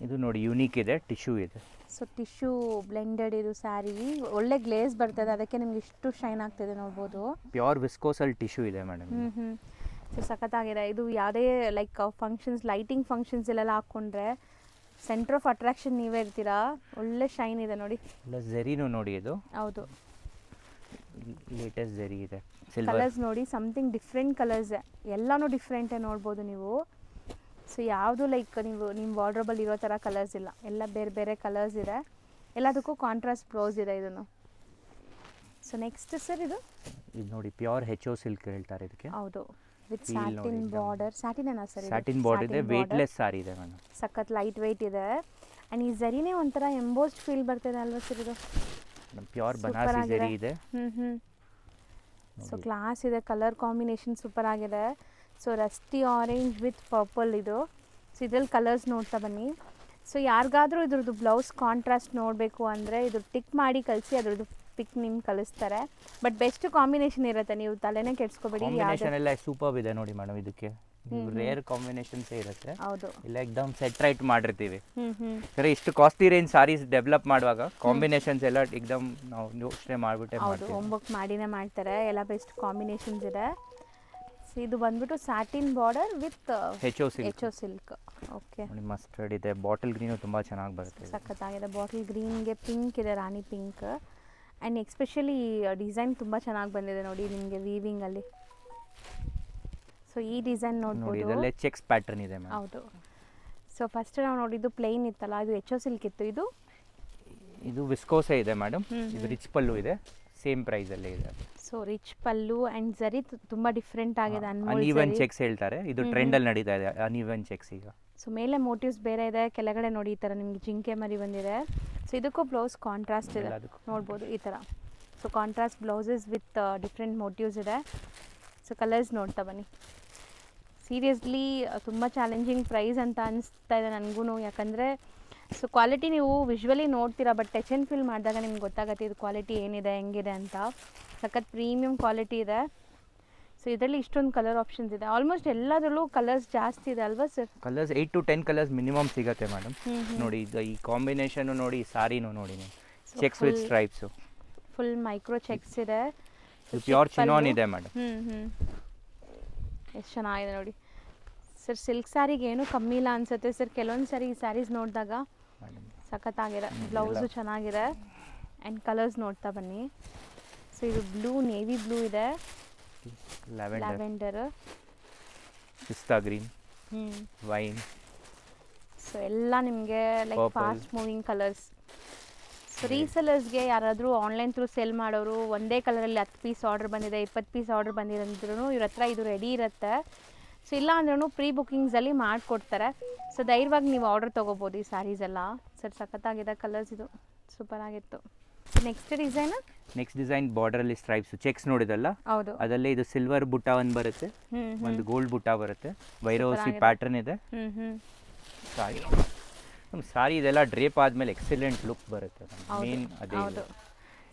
S2: ಇದು ನೋಡಿ ಯೂನಿಕ್ ಇದೆ, ಟಿಶ್ಯೂ ಇದೆ.
S1: ಸೊ ಟಿಶ್ಯೂ ಬ್ಲೆಂಡೆಡ್ ಇದು ಸ್ಯಾರಿ, ಒಳ್ಳೆ ಗ್ಲೇಸ್ ಬರ್ತದೆ, ಅದಕ್ಕೆ ನಿಮ್ಗೆ ಇಷ್ಟು ಶೈನ್ ಆಗ್ತಿದೆ ನೋಡ್ಬೋದು.
S2: ಪ್ಯೂರ್ ವಿಸ್ಕೋಸಲ್ಲಿ ಟಿಶ್ಯೂ ಇದೆ ಮೇಡಮ್.
S1: ಸೊ ಸಖತ್ತಾಗಿದೆ. ಇದು ಯಾವುದೇ ಲೈಕ್ ಫಂಕ್ಷನ್ಸ್, ಲೈಟಿಂಗ್ ಫಂಕ್ಷನ್ಸ್ ಎಲ್ಲ ಹಾಕ್ಕೊಂಡ್ರೆ ಸೆಂಟರ್ ಆಫ್ ಅಟ್ರಾಕ್ಷನ್ ನೀವೇ ಇರ್ತೀರಾ. ಒಳ್ಳೆ ಶೈನ್ ಇದೆ ನೋಡಿ.
S2: ಝೆರಿನೂ ನೋಡಿ, ಇದು
S1: ಹೌದು
S2: ಲೇಟೆಸ್ಟ್ ಝೆರಿ ಇದೆ.
S1: ಕಲರ್ಸ್ ನೋಡಿ, ಸಮಥಿಂಗ್ ಡಿಫ್ರೆಂಟ್ ಕಲರ್ಸ್, ಎಲ್ಲನೂ ಡಿಫ್ರೆಂಟೇ ನೋಡ್ಬೋದು ನೀವು. ಸೊ ಯಾವುದು ಲೈಕ್ ನೀವು ನಿಮ್ಮ ವಾರ್ಡ್ರೋಬಲ್ಲಿ ಇರೋ ಥರ ಕಲರ್ಸ್ ಇಲ್ಲ, ಎಲ್ಲ ಬೇರೆ ಬೇರೆ ಕಲರ್ಸ್ ಇದೆ. ಎಲ್ಲದಕ್ಕೂ ಕಾಂಟ್ರಾಸ್ಟ್ ಬ್ಲೌಸ್ ಇದೆ ಇದನ್ನು. ಸೊ ನೆಕ್ಸ್ಟ್ ಸರ್, ಇದು
S2: ನೋಡಿ ಪ್ಯೂರ್ HO ಸಿಲ್ಕ್ ಹೇಳ್ತಾರೆ ಇದಕ್ಕೆ.
S1: ಹೌದು, ವಿತ್ ಸ್ಯಾಟಿನ್ ಬಾರ್ಡರ್. ಸ್ಯಾಟಿನ್ ಏನಾ ಸರ್?
S2: ಸ್ಯಾಟಿನ್ ಬಾರ್ಡರ್ ಇದೆ, ವೇಟ್ಲೆಸ್ ಸಾರಿ ಇದೆ ಮೇಡಮ್.
S1: ಸಖತ್ ಲೈಟ್ ವೆಯ್ಟ್ ಇದೆ. ಆ್ಯಂಡ್ ಈ ಝರಿನೇ ಒಂಥರ ಎಂಬೋಸ್ಡ್ ಫೀಲ್ ಬರ್ತಿದೆ ಅಲ್ವಾ ಸರ್? ಇದು
S2: ಪ್ಯೂರ್ ಬನಾರಸಿ ಝರಿ ಇದೆ.
S1: ಸೊ ಕ್ಲಾಸ್ ಇದೆ, ಕಲರ್ ಕಾಂಬಿನೇಷನ್ ಸೂಪರ್ ಆಗಿದೆ. So Rusty orange with purple ಇದು. ಸೊ ಇದ್ರಲ್ಲಿ ಕಲರ್ಸ್ ನೋಡ್ತಾ ಬನ್ನಿ. ಸೊ ಯಾರಿಗಾದರೂ ಇದ್ರದ್ದು ಬ್ಲೌಸ್ ಕಾಂಟ್ರಾಸ್ಟ್ ನೋಡಬೇಕು ಅಂದರೆ ಇದು ಟಿಕ್ ಮಾಡಿ ಕಳಿಸಿ, ಅದ್ರದ್ದು ಪಿಕ್ ನಿಮ್ಗೆ ಕಳಿಸ್ತಾರೆ. ಬಟ್ ಬೆಸ್ಟ್ ಕಾಂಬಿನೇಷನ್ ಇರುತ್ತೆ, ನೀವು ತಲೆನೇ ಕೆಡ್ಸ್ಕೊಬೇಡಿ.
S2: ಕಾಂಬಿನೇಷನ್ ಎಲ್ಲ ಸೂಪರ್ ಇದೆ ನೋಡಿ ಮೇಡಮ್. ಇದಕ್ಕೆ ರೇರ್ ಕಾಂಬಿನೇಷನ್ಸ್ ಇರುತ್ತೆ.
S1: ಹೌದು,
S2: ಇಲ್ಲ ಎಕ್ದಮ್ ಸೆಟ್ ರೈಟ್ ಮಾಡಿರ್ತೀವಿ. ಸರಿ, ಇಷ್ಟು ಕಾಸ್ಟ್ಲಿ ರೇಂಜ್ ಸಾರೀಸ್ ಡೆವಲಪ್ ಮಾಡುವಾಗ ಕಾಂಬಿನೇಷನ್ಸ್ ಎಲ್ಲ ಎಕ್ದಮ್ ನಾವು ಯೋಚನೆ ಮಾಡಿಬಿಟ್ಟೆ
S1: ಹೌದು, ಹೋಮ್ವರ್ಕ್ ಮಾಡಿನೇ ಮಾಡ್ತಾರೆ. ಎಲ್ಲ ಬೆಸ್ಟ್ ಕಾಂಬಿನೇಷನ್ಸ್ ಇದೆ. ಇದು ಬಂದ್ಬಿಟ್ಟು satin border with HO silk. Okay,
S2: mustard ಇದೆ, ಬಾಟಲ್ ಗ್ರೀನು ತುಂಬ ಚೆನ್ನಾಗಿ ಬರುತ್ತೆ.
S1: ಸಖತ್ತಾಗಿದೆ. ಬಾಟಲ್ ಗ್ರೀನ್ಗೆ ಪಿಂಕ್ ಇದೆ, ರಾಣಿ ಪಿಂಕ್. ಆ್ಯಂಡ್ ಎಕ್ಸ್ಪೆಷಲಿ ಡಿಸೈನ್ ತುಂಬ ಚೆನ್ನಾಗಿ ಬಂದಿದೆ ನೋಡಿ ನಿಮಗೆ ವೀವಿಂಗಲ್ಲಿ. ಸೊ ಈ ಡಿಸೈನ್
S2: ನೋಡಿ
S1: ನೋಡ್ಬೋದು.
S2: ಇದರಲ್ಲೇ ಚೆಕ್ಸ್ ಪ್ಯಾಟರ್ನ್ ಇದೆ ಮ್ಯಾಮ್.
S1: ಹೌದು. ಸೊ ಫಸ್ಟ್ ನಾವು ನೋಡಿದ್ದು ಪ್ಲೇನ್ ಇತ್ತಲ್ಲ, ಇದು ಎಚ್ ಸಿಲ್ಕ್ ಇತ್ತು.
S2: ಇದು ವಿಸ್ಕೋಸೆ ಇದೆ ಮೇಡಮ್. ಇದು ರಿಚ್ ಪಲ್ಲು ಇದೆ, ಸೇಮ್ ಪ್ರೈಸಲ್ಲೇ ಇದೆ.
S1: ಸೊ ರಿಚ್ ಪಲ್ಲು ಆ್ಯಂಡ್ ಜರಿ ತುಂಬ ಡಿಫ್ರೆಂಟ್ ಆಗಿದೆ.
S2: ಅನ್ಈವನ್ ಚೆಕ್ಸ್ ಹೇಳ್ತಾರೆ, ಇದು ಟ್ರೆಂಡಲ್ಲಿ ನಡೀತಾ ಇದೆ ಅನ್ಈವನ್ ಚೆಕ್ಸ್ ಈಗ.
S1: ಸೊ ಮೇಲೆ ಮೋಟಿವ್ಸ್ ಬೇರೆ ಇದೆ, ಕೆಳಗಡೆ ನೋಡಿ ಈ ಥರ ನಿಮಗೆ ಜಿಂಕೆ ಮರಿ ಬಂದಿದೆ. ಸೊ ಇದಕ್ಕೂ ಬ್ಲೌಸ್ ಕಾಂಟ್ರಾಸ್ಟ್ ಇದೆ ನೋಡ್ಬೋದು ಈ ಥರ. So contrast blouses with different motives ಇದೆ. ಸೊ ಕಲರ್ಸ್ ನೋಡ್ತಾ ಬನ್ನಿ. ಸೀರಿಯಸ್ಲಿ ತುಂಬ ಚಾಲೆಂಜಿಂಗ್ ಪ್ರೈಸ್ ಅಂತ ಅನಿಸ್ತಾ ಇದೆ ನನಗೂ, ಯಾಕಂದರೆ ಸೊ ಕ್ವಾಲಿಟಿ ನೀವು ವಿಶ್ವಲಿ ನೋಡ್ತೀರಾ, ಬಟ್ ಟಚ್ ಆ್ಯಂಡ್ ಫೀಲ್ ಮಾಡಿದಾಗ ನಿಮ್ಗೆ ಗೊತ್ತಾಗುತ್ತೆ ಇದು ಕ್ವಾಲಿಟಿ ಏನಿದೆ ಹೆಂಗಿದೆ ಅಂತ. ಸಖತ್ ಪ್ರೀಮಿಯಮ್ ಕ್ವಾಲಿಟಿ ಇದೆ. ಸೊ ಇದರಲ್ಲಿ ಇಷ್ಟೊಂದು ಕಲರ್ ಆಪ್ಷನ್ಸ್ ಇದೆ. ಆಲ್ಮೋಸ್ಟ್ ಎಲ್ಲದರಲ್ಲೂ ಕಲರ್ಸ್ ಜಾಸ್ತಿ ಇದೆ ಅಲ್ವಾ sir?
S2: Colours 8 to 10 colours minimum ಸಿಗುತ್ತೆ ಮೇಡಮ್. ನೋಡಿ ಇದು ಈ ಕಾಂಬಿನೇಷನ್ ನೋಡಿ, ಸಾರಿನೂ ನೋಡಿ ನೀವು, cheques with stripes,
S1: full micro cheques ಇದೆ.
S2: ಪ್ಯೂರ್ ಚಿನಾನ್ ಇದೆ ಮೇಡಮ್.
S1: ಎಷ್ಟು ಚೆನ್ನಾಗಿದೆ ನೋಡಿ ಸರ್. ಸಿಲ್ಕ್ ಸ್ಯಾರಿಗೆ ಏನೂ ಕಮ್ಮಿ ಇಲ್ಲ ಅನ್ಸುತ್ತೆ ಸರ್. ಕೆಲವೊಂದು ಸಾರಿ ಈ ಸ್ಯಾರೀಸ್ ನೋಡಿದಾಗ ಸಖತ್ತಾಗಿದೆ. ಬ್ಲೌಸು ಚೆನ್ನಾಗಿದೆ ಆ್ಯಂಡ್ ಕಲರ್ಸ್ ನೋಡ್ತಾ ಬನ್ನಿ. ಸೊ ಇದು ಬ್ಲೂ, ನೇವಿ ಬ್ಲೂ ಇದೆ, lavender,
S2: pista green, wine.
S1: So ಎಲ್ಲ ನಿಮಗೆ like fast moving colours. So ರೀಸೆಲರ್ಸ್ಗೆ ಯಾರಾದರೂ ಆನ್ಲೈನ್ ಥ್ರೂ ಸೇಲ್ ಮಾಡೋರು ಒಂದೇ ಕಲರಲ್ಲಿ 10 ಪೀಸ್ ಆರ್ಡರ್ ಬಂದಿದೆ, 20 ಪೀಸ್ ಆರ್ಡರ್ ಬಂದಿದೆ ಅಂದ್ರೂ ಇವ್ರ ಹತ್ರ ಇದು ರೆಡಿ ಇರುತ್ತೆ. ಸೊ ಇಲ್ಲ ಅಂದ್ರೂ ಪ್ರೀ ಬುಕ್ಕಿಂಗ್ಸಲ್ಲಿ ಮಾಡಿಕೊಡ್ತಾರೆ. ಸೊ ಧೈರ್ಯವಾಗಿ ನೀವು ಆರ್ಡರ್ ತೊಗೋಬೋದು ಈ ಸ್ಯಾರೀಸ್ ಎಲ್ಲ. ಸರ್ ಸಖತ್ತಾಗಿದೆ ಕಲರ್ಸ್, ಇದು ಸೂಪರ್ ಆಗಿತ್ತು. ನೆಕ್ಸ್ಟ್
S2: ಡಿಸೈನ್ ಬಾರ್ಡರಲ್ಲಿ ಸ್ಟ್ರೈಪ್ಸ್ ಚೆಕ್ಸ್ ನೋಡಿದಲ್ಲ,
S1: ಹೌದು,
S2: ಅದಲ್ಲೇ ಇದು ಸಿಲ್ವರ್ ಬುಟ್ಟ ಒಂದು ಬರುತ್ತೆ, ಒಂದು ಗೋಲ್ಡ್ ಬುಟ್ಟ ಬರುತ್ತೆ, ವೈರೋಸಿ ಪ್ಯಾಟರ್ನ್ ಇದೆ. ಸಾರಿ ಇದೆಲ್ಲ ಡ್ರೇಪ್ ಆದಮೇಲೆ ಎಕ್ಸಲೆಂಟ್ ಲುಕ್ ಬರುತ್ತೆ. ಮೇನ್ ಅದೇ.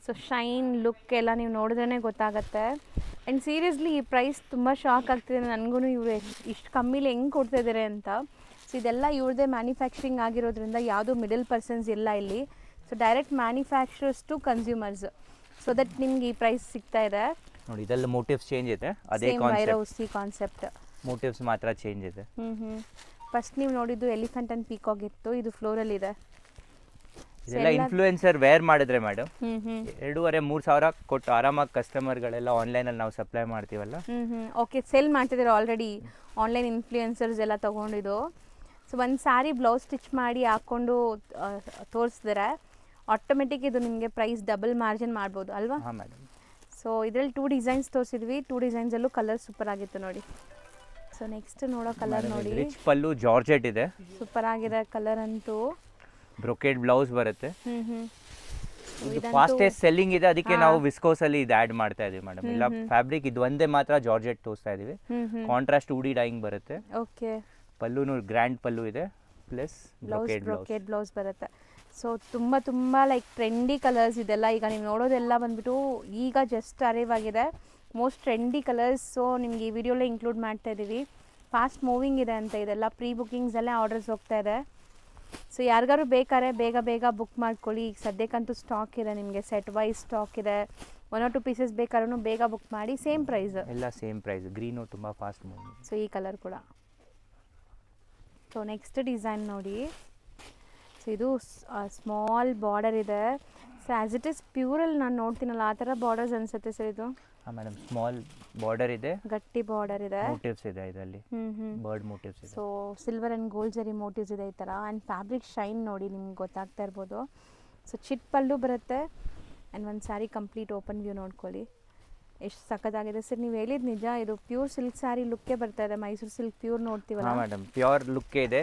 S1: ಸೊ ಶೈನ್ ಲುಕ್ ಎಲ್ಲ ನೀವು ನೋಡಿದ್ರೇ ಗೊತ್ತಾಗುತ್ತೆ. ಆ್ಯಂಡ್ ಸೀರಿಯಸ್ಲಿ ಈ ಪ್ರೈಸ್ ತುಂಬ ಶಾಕ್ ಆಗ್ತಿದೆ ನನಗೂ, ಇವರು ಇಷ್ಟು ಕಮ್ಮಿಲಿ ಹೆಂಗೆ ಕೊಡ್ತಾ ಇದ್ದಾರೆ ಅಂತ. ಸೊ ಇದೆಲ್ಲ ಇವ್ರದ್ದೇ ಮ್ಯಾನುಫ್ಯಾಕ್ಚರಿಂಗ್ ಆಗಿರೋದ್ರಿಂದ ಯಾವುದೂ ಮಿಡಲ್ ಪರ್ಸನ್ಸ್ ಇಲ್ಲ ಇಲ್ಲಿ. So direct manufacturers to consumers, so that ನಿಮ್ಗೆ ಈ ಪ್ರೈಸ್ ಸಿಗ್ತಾ ಇದೆ.
S2: ನೋಡಿ ಇದೆಲ್ಲ ಮೋಟಿವ್ಸ್ ಚೇಂಜ್ ಇದೆ, ಅದೇ
S1: ಕಾನ್ಸೆಪ್ಟ್,
S2: ಮೋಟಿವ್ಸ್ ಮಾತ್ರ ಚೇಂಜ್ ಇದೆ.
S1: ಫಸ್ಟ್ ನೀವು ನೋಡಿದ್ದು ಎಲಿಫೆಂಟ್ ಅಂಡ್ ಪೀಕಾಕ್ ಇತ್ತು, ಇದು ಫ್ಲೋರಲ್ ಇದೆ.
S2: ಇದೆಲ್ಲ ಇನ್ಫ್ಲೂಯೆನ್ಸರ್ ವೇರ್ ಮಾಡಿದ್ರೆ ಮೇಡಮ್ 2,500-3 ಸಾವಿರ ಕೊಟ್ಟು ಆರಾಮಾಗಿ ಕಸ್ಟಮರ್ಗಳೆಲ್ಲ ಆನ್ಲೈನಲ್ಲಿ ನಾವು ಸಪ್ಲೈ ಮಾಡ್ತೀವಲ್ಲ.
S1: ಓಕೆ, ಸೆಲ್ ಮಾಡ್ತಿದ್ದಾರೆ ಆಲ್ರೆಡಿ ಆನ್ಲೈನ್ ಇನ್ಫ್ಲೂಯೆನ್ಸರ್ಸ್ ಎಲ್ಲ ತೊಗೊಂಡಿದ್ದು. ಸೊ ಒಂದು ಸ್ಯಾರಿ ಬ್ಲೌಸ್ ಸ್ಟಿಚ್ ಮಾಡಿ ಹಾಕ್ಕೊಂಡು ತೋರಿಸಿದ್ರೆ ಆಟೋಮೆಟಿಕ್ ಇದು ನಿಮಗೆ ಪ್ರೈಸ್ ಡಬಲ್ ಮಾರ್ಜಿನ್ ಮಾಡ್ಬೋದು ಅಲ್ವಾ?
S2: ಹಾಂ ಮೇಡಮ್.
S1: ಸೊ ಇದರಲ್ಲಿ 2 ಡಿಸೈನ್ಸ್ ತೋರಿಸಿದ್ವಿ, 2 ಡಿಸೈನ್ಸಲ್ಲೂ ಕಲರ್ ಸೂಪರ್ ಆಗಿತ್ತು ನೋಡಿ. ಸೊ ನೆಕ್ಸ್ಟ್ ನೋಡೋ ಕಲರ್ ನೋಡಿ,
S2: ರಿಚ್ ಪಲ್ಲು ಜಾರ್ಜೆಟ್ ಇದೆ,
S1: ಸೂಪರ್ ಆಗಿದೆ ಕಲರ್ ಅಂತೂ.
S2: ಬ್ರೊಕೇಡ್ ಬ್ಲೌಸ್ ಬರುತ್ತೆ. ಇದು ಫಾಸ್ಟೆಸ್ಟ್ ಸೆಲ್ಲಿಂಗ್ ಇದೆ, ಅದಕ್ಕೆ ನಾವು ವಿಸ್ಕೋಸ್ ಅಲ್ಲಿ ಇದು ಆಡ್ ಮಾಡ್ತಾ ಇದೀವಿ ಮೇಡಮ್. ಇಲ್ಲ ಫ್ಯಾಬ್ರಿಕ್ ಇದು ಒಂದೇ ಮಾತ್ರ ಜಾರ್ಜೆಟ್ ತೋರಿಸ್ತಾ ಇದೀವಿ. ಕಾಂಟ್ರಾಸ್ಟ್ ಉಡಿ ಡೈಯಿಂಗ್ ಬರುತ್ತೆ.
S1: ಓಕೆ,
S2: ಪಲ್ಲುನು ಗ್ರ್ಯಾಂಡ್ ಪಲ್ಲು ಇದೆ, ಪ್ಲಸ್ ಬ್ರೊಕೇಡ್
S1: ಬ್ಲೌಸ್ ಬರುತ್ತೆ. ಸೊ ತುಂಬ ಲೈಕ್ ಟ್ರೆಂಡಿ ಕಲರ್ಸ್ ಇದೆಲ್ಲ. ಈಗ ನೀವು ನೋಡೋದೆಲ್ಲ ಬಂದ್ಬಿಟ್ಟು ಈಗ ಜಸ್ಟ್ ಅರೈವ್ ಆಗಿದೆ, ಮೋಸ್ಟ್ ಟ್ರೆಂಡಿ ಕಲರ್ಸ್. ಸೊ ನಿಮ್ಗೆ ಈ ವಿಡಿಯೋಲ್ಲೇ ಇನ್ಕ್ಲೂಡ್ ಮಾಡ್ತಾ ಇದ್ದೀವಿ. ಫಾಸ್ಟ್ ಮೂವಿಂಗ್ ಇದೆ ಅಂತ, ಇದೆಲ್ಲ ಪ್ರೀ ಬುಕ್ಕಿಂಗ್ಸಲ್ಲೇ ಆರ್ಡರ್ಸ್ ಹೋಗ್ತಾ ಇದೆ. ಸೊ ಯಾರಿಗಾರು ಬೇಕಾದ್ರೆ ಬೇಗ ಬುಕ್ ಮಾಡ್ಕೊಳ್ಳಿ. ಈಗ ಸದ್ಯಕ್ಕಂತೂ ಸ್ಟಾಕ್ ಇದೆ, ನಿಮಗೆ ಸೆಟ್ ವೈಸ್ ಸ್ಟಾಕ್ ಇದೆ. 1 or 2 ಪೀಸಸ್ ಬೇಕಾದ್ರೂ ಬೇಗ ಬುಕ್ ಮಾಡಿ. ಸೇಮ್ ಪ್ರೈಸ್,
S2: ಎಲ್ಲ ಸೇಮ್ ಪ್ರೈಸ್. ಗ್ರೀನು ತುಂಬ ಫಾಸ್ಟ್ ಮೂವಿಂಗ್.
S1: ಸೊ ಈ ಕಲರ್ ಕೂಡ. ಸೊ ನೆಕ್ಸ್ಟ್ ಡಿಸೈನ್ ನೋಡಿ. ಸೊ ಇದು ಸ್ಮಾಲ್ ಬಾರ್ಡರ್ ಇದೆ. ಸೊ ಆ್ಯಸ್ ಇಟ್ ಈಸ್ ಪ್ಯೂರಲ್ಲಿ ನಾನು ನೋಡ್ತೀನಲ್ಲ ಆ ಥರ ಬಾರ್ಡರ್ಸ್ ಅನಿಸುತ್ತೆ ಸರ್ ಇದು.
S2: ಹಾಂ ಮೇಡಮ್, ಸ್ಮಾಲ್ ಬಾರ್ಡರ್ ಇದೆ,
S1: ಗಟ್ಟಿ ಬಾರ್ಡರ್ ಇದೆ,
S2: ಮೋಟಿವ್ಸ್ ಇದೆ ಇದರಲ್ಲಿ, ಬರ್ಡ್ ಮೋಟಿವ್ಸ್ ಇದೆ.
S1: ಸೊ ಸಿಲ್ವರ್ ಆ್ಯಂಡ್ ಗೋಲ್ಡ್ ಜರಿ ಮೋಟಿವ್ಸ್ ಇದೆ ಈ ಥರ. ಆ್ಯಂಡ್ ಫ್ಯಾಬ್ರಿಕ್ ಶೈನ್ ನೋಡಿ ನಿಮ್ಗೆ ಗೊತ್ತಾಗ್ತಾ ಇರ್ಬೋದು. ಸೊ ಚಿಟ್ ಪಲ್ಲು ಬರುತ್ತೆ ಆ್ಯಂಡ್ ಒಂದು ಸ್ಯಾರಿ ಕಂಪ್ಲೀಟ್ ಓಪನ್ ವ್ಯೂ ನೋಡ್ಕೊಳ್ಳಿ, ಎಷ್ಟು ಸಖತ್ತಾಗಿದೆ ಸರ್. ನೀವು ಹೇಳಿದ ನಿಜ, ಇದು ಪ್ಯೂರ್ ಸಿಲ್ಕ್ ಸ್ಯಾರಿ ಲುಕ್ಕೇ ಬರ್ತಾ ಇದೆ. ಮೈಸೂರು ಸಿಲ್ಕ್ ಪ್ಯೂರ್ ನೋಡ್ತೀವಲ್ಲ.
S2: ಹಾಂ ಮೇಡಮ್, ಪ್ಯೂರ್ ಲುಕ್ಕೇ ಇದೆ.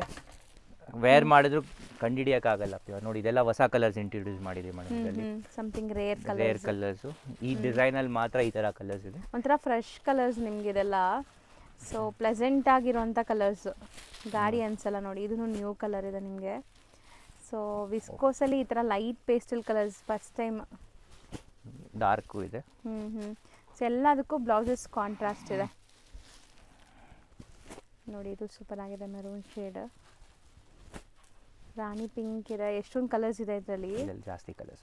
S2: ವೇರ್ ಮಾಡಿದ್ರು ಕಂಡುಹಿಡಿಯೋಕ್ಕಾಗಲ್ಲ ಪ್ಯೂರ್. ನೋಡಿ ಇದೆಲ್ಲ ಹೊಸ ಕಲರ್ಸ್ ಇಂಟ್ರೊಡ್ಯೂಸ್ ಮಾಡಿದ್ದೀವಿ ಮೇಡಮ್. ಇದರಲ್ಲಿ
S1: ಸಮಥಿಂಗ್ ರೇರ್
S2: ಕಲರ್ಸು. ಈ ಡಿಸೈನಲ್ಲಿ ಮಾತ್ರ ಈ ಥರ ಕಲರ್ಸ್ ಇದೆ,
S1: ಒಂಥರ ಫ್ರೆಶ್ ಕಲರ್ಸ್ ನಿಮ್ಗೆ ಇದೆಲ್ಲ. ಸೊ ಪ್ಲೆಸೆಂಟ್ ಆಗಿರೋಂಥ ಕಲರ್ಸ್, ಗಾಡಿ ಅನ್ಸಲ್ಲ ನೋಡಿ. ಇದೂ ನ್ಯೂ ಕಲರ್ ಇದೆ ನಿಮಗೆ. ಸೊ ವಿಸ್ಕೋಸಲ್ಲಿ ಈ ಥರ light pastel colours first time.
S2: Dark ಇದೆ.
S1: ಸೊ ಎಲ್ಲದಕ್ಕೂ ಬ್ಲೌಸಸ್ ಕಾಂಟ್ರಾಸ್ಟ್ ಇದೆ ನೋಡಿ. ಇದು ಸೂಪರ್ ಆಗಿದೆ, ಮೆರೂನ್ ಶೇಡ್, ರಾಣಿ ಪಿಂಕ್ ಇದೆ, ಎಷ್ಟೊಂದು ಕಲರ್ಸ್ ಇದೆ ಇದರಲ್ಲಿ,
S2: ಜಾಸ್ತಿ ಕಲರ್ಸ್.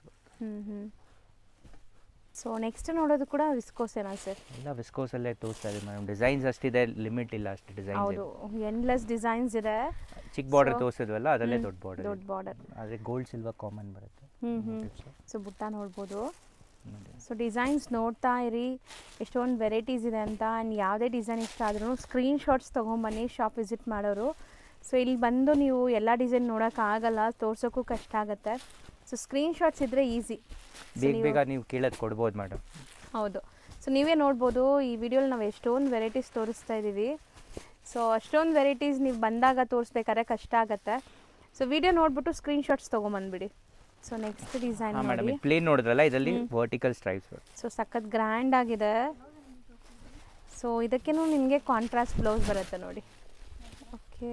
S1: ಸೊ ನೆಕ್ಸ್ಟ್ ನೋಡೋದು ಕೂಡ ವಿಸ್ಕೋಸೇನಾ ಸರ್?
S2: ಇಲ್ಲ, ವಿಸ್ಕೋಸಲ್ಲೇ ತೋರಿಸ್ತಾ ಇದೆ ಮೇಡಮ್. ಡಿಸೈನ್ಸ್ ಅಷ್ಟಿದೆ, ಲಿಮಿಟ್ ಇಲ್ಲ ಅಷ್ಟು ಡಿಸೈನ್ಸ್.
S1: ಹೌದು, ಎಂಡ್ಲೆಸ್ ಡಿಸೈನ್ಸ್ ಇದೆ.
S2: ಚಿಕ್ಕ ಬಾರ್ಡರ್ ತೋರಿಸಿದ್ವಲ್ಲ, ಅದರಲ್ಲೇ ದೊಡ್ಡ ಬಾರ್ಡರ್.
S1: ದೊಡ್ಡ ಬಾರ್ಡರ್,
S2: ಆದರೆ ಗೋಲ್ಡ್ ಸಿಲ್ವರ್ ಕಾಮನ್ ಬರುತ್ತೆ.
S1: ಸೊ ಬುಟ್ಟ ನೋಡ್ಬೋದು. ಸೊ ಡಿಸೈನ್ಸ್ ನೋಡ್ತಾ ಇರಿ, ಎಷ್ಟೊಂದು ವೆರೈಟೀಸ್ ಇದೆ ಅಂತ. ಆ್ಯಂಡ್ ಯಾವುದೇ ಡಿಸೈನ್ ಇಷ್ಟ ಆದ್ರೂ ಸ್ಕ್ರೀನ್ಶಾಟ್ಸ್ ತೊಗೊಂಬನ್ನಿ ಶಾಪ್ ವಿಸಿಟ್ ಮಾಡೋರು. ಸೊ ಇಲ್ಲಿ ಬಂದು ನೀವು ಎಲ್ಲ ಡಿಸೈನ್ ನೋಡೋಕ್ಕಾಗಲ್ಲ, ತೋರ್ಸೋಕ್ಕೂ ಕಷ್ಟ ಆಗುತ್ತೆ. ಸೊ ಸ್ಕ್ರೀನ್ಶಾಟ್ಸ್ ಇದ್ದರೆ ಈಸಿ,
S2: ಬೇಗ ನೀವು ಕೇಳೋದು ಕೊಡ್ಬೋದು ಮೇಡಮ್.
S1: ಹೌದು. ಸೊ ನೀವೇ ನೋಡ್ಬೋದು ಈ ವಿಡಿಯೋಲಿ ನಾವು ಎಷ್ಟೊಂದು ವೆರೈಟೀಸ್ ತೋರಿಸ್ತಾ ಇದ್ದೀವಿ. ಸೊ ಅಷ್ಟೊಂದು ವೆರೈಟೀಸ್ ನೀವು ಬಂದಾಗ ತೋರಿಸ್ಬೇಕಾದ್ರೆ ಕಷ್ಟ ಆಗುತ್ತೆ. ಸೊ ವಿಡಿಯೋ ನೋಡ್ಬಿಟ್ಟು ಸ್ಕ್ರೀನ್ಶಾಟ್ಸ್ ತೊಗೊಂಬಂದ್ಬಿಡಿ. So next design
S2: madam plain ನೋಡಿದ್ರಲ್ಲ, ಇದರಲ್ಲಿ ವರ್ಟಿಕಲ್ ಸ್ಟ್ರೈಪ್ಸ್.
S1: ಸೊ ಸಖತ್ ಗ್ರ್ಯಾಂಡ್ ಆಗಿದೆ. ಸೊ ಇದಕ್ಕೇನು ನಿಮಗೆ ಕಾಂಟ್ರಾಸ್ಟ್ ಬ್ಲೌಸ್ ಬರುತ್ತೆ ನೋಡಿ. Okay.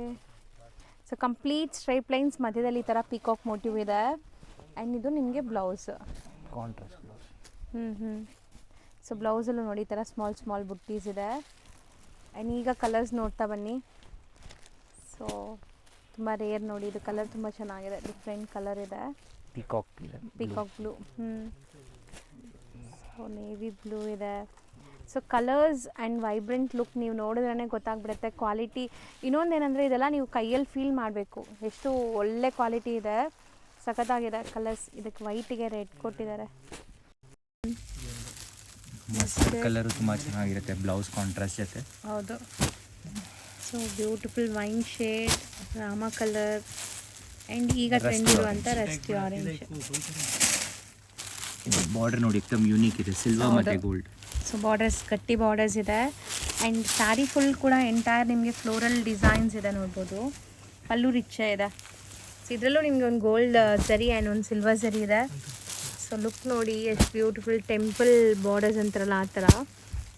S1: So complete stripe lines, ಮಧ್ಯದಲ್ಲಿ ಈ ಥರ ಪೀಕಾಕ್ ಮೋಟಿವ್ ಇದೆ. ಆ್ಯಂಡ್ ಇದು ನಿಮಗೆ ಬ್ಲೌಸ್,
S2: ಕಾಂಟ್ರಾಸ್ಟ್ ಬ್ಲೌಸ್.
S1: ಸೊ ಬ್ಲೌಸಲ್ಲೂ ನೋಡಿ ಈ ಥರ ಸ್ಮಾಲ್ ಸ್ಮಾಲ್ ಬುಟ್ಟೀಸ್ ಇದೆ. ಆ್ಯಂಡ್ ಈಗ ಕಲರ್ಸ್ ನೋಡ್ತಾ ಬನ್ನಿ. ಸೊ ತುಂಬ ರೇರ್ ನೋಡಿ, ಇದು ಕಲರ್ ತುಂಬ ಚೆನ್ನಾಗಿದೆ, ಡಿಫ್ರೆಂಟ್ ಕಲರ್ ಇದೆ.
S2: Peacock
S1: blue. So navy blue ಇದೆ. So colours and vibrant look ನೀವು ನೋಡಿದ್ರೇ ಗೊತ್ತಾಗ್ಬಿಡುತ್ತೆ ಕ್ವಾಲಿಟಿ. ಇನ್ನೊಂದೇನೆಂದರೆ ಇದೆಲ್ಲ ನೀವು ಕೈಯಲ್ಲಿ ಫೀಲ್ ಮಾಡಬೇಕು, ಎಷ್ಟು ಒಳ್ಳೆ ಕ್ವಾಲಿಟಿ ಇದೆ, ಸಖತ್ತಾಗಿದೆ ಕಲರ್ಸ್. ಇದಕ್ಕೆ ವೈಟಿಗೆ ರೆಡ್ ಕೊಟ್ಟಿದ್ದಾರೆ.
S2: ಮಸ್ಟರ್ಡ್ ಕಲರ್ ತುಂಬ ಚೆನ್ನಾಗಿರುತ್ತೆ ಬ್ಲೌಸ್ ಕಾಂಟ್ರಾಸ್ಟ್ ಜೊತೆ.
S1: ಹೌದು. ಸೊ ಬ್ಯೂಟಿಫುಲ್ ವೈನ್ ಶೇಡ್, ರಾಮ ಕಲರ್, ಆ್ಯಂಡ್ ಈಗ ಟ್ರೆಂಡ್ ಇರುವಂಥ ರಸ್ಟಿ ಆರೆಂಜ್.
S2: ಬಾರ್ಡರ್ ನೋಡಿ ಎಕ್ದಮ್ ಯೂನಿಕ್ ಇದೆ, ಸಿಲ್ವರ್ ಮತ್ತು ಗೋಲ್ಡ್.
S1: ಸೊ ಬಾರ್ಡರ್ಸ್ ಗಟ್ಟಿ ಬಾರ್ಡರ್ಸ್ ಇದೆ. ಆ್ಯಂಡ್ ಸ್ಯಾರಿ ಫುಲ್ ಕೂಡ ಎಂಟೈರ್ ನಿಮಗೆ ಫ್ಲೋರಲ್ ಡಿಸೈನ್ಸ್ ಇದೆ ನೋಡ್ಬೋದು. ಪಲ್ಲು ರಿಚ್ಚೇ ಇದೆ. ಸೊ ಇದರಲ್ಲೂ ನಿಮಗೆ ಒಂದು ಗೋಲ್ಡ್ ಜರಿ ಆ್ಯಂಡ್ ಒಂದು ಸಿಲ್ವರ್ ಜರಿ ಇದೆ. ಸೊ ಲುಕ್ ನೋಡಿ ಎಷ್ಟು ಬ್ಯೂಟಿಫುಲ್, ಟೆಂಪಲ್ ಬಾರ್ಡರ್ಸ್ ಅಂತಾರಲ್ಲ ಆ ಥರ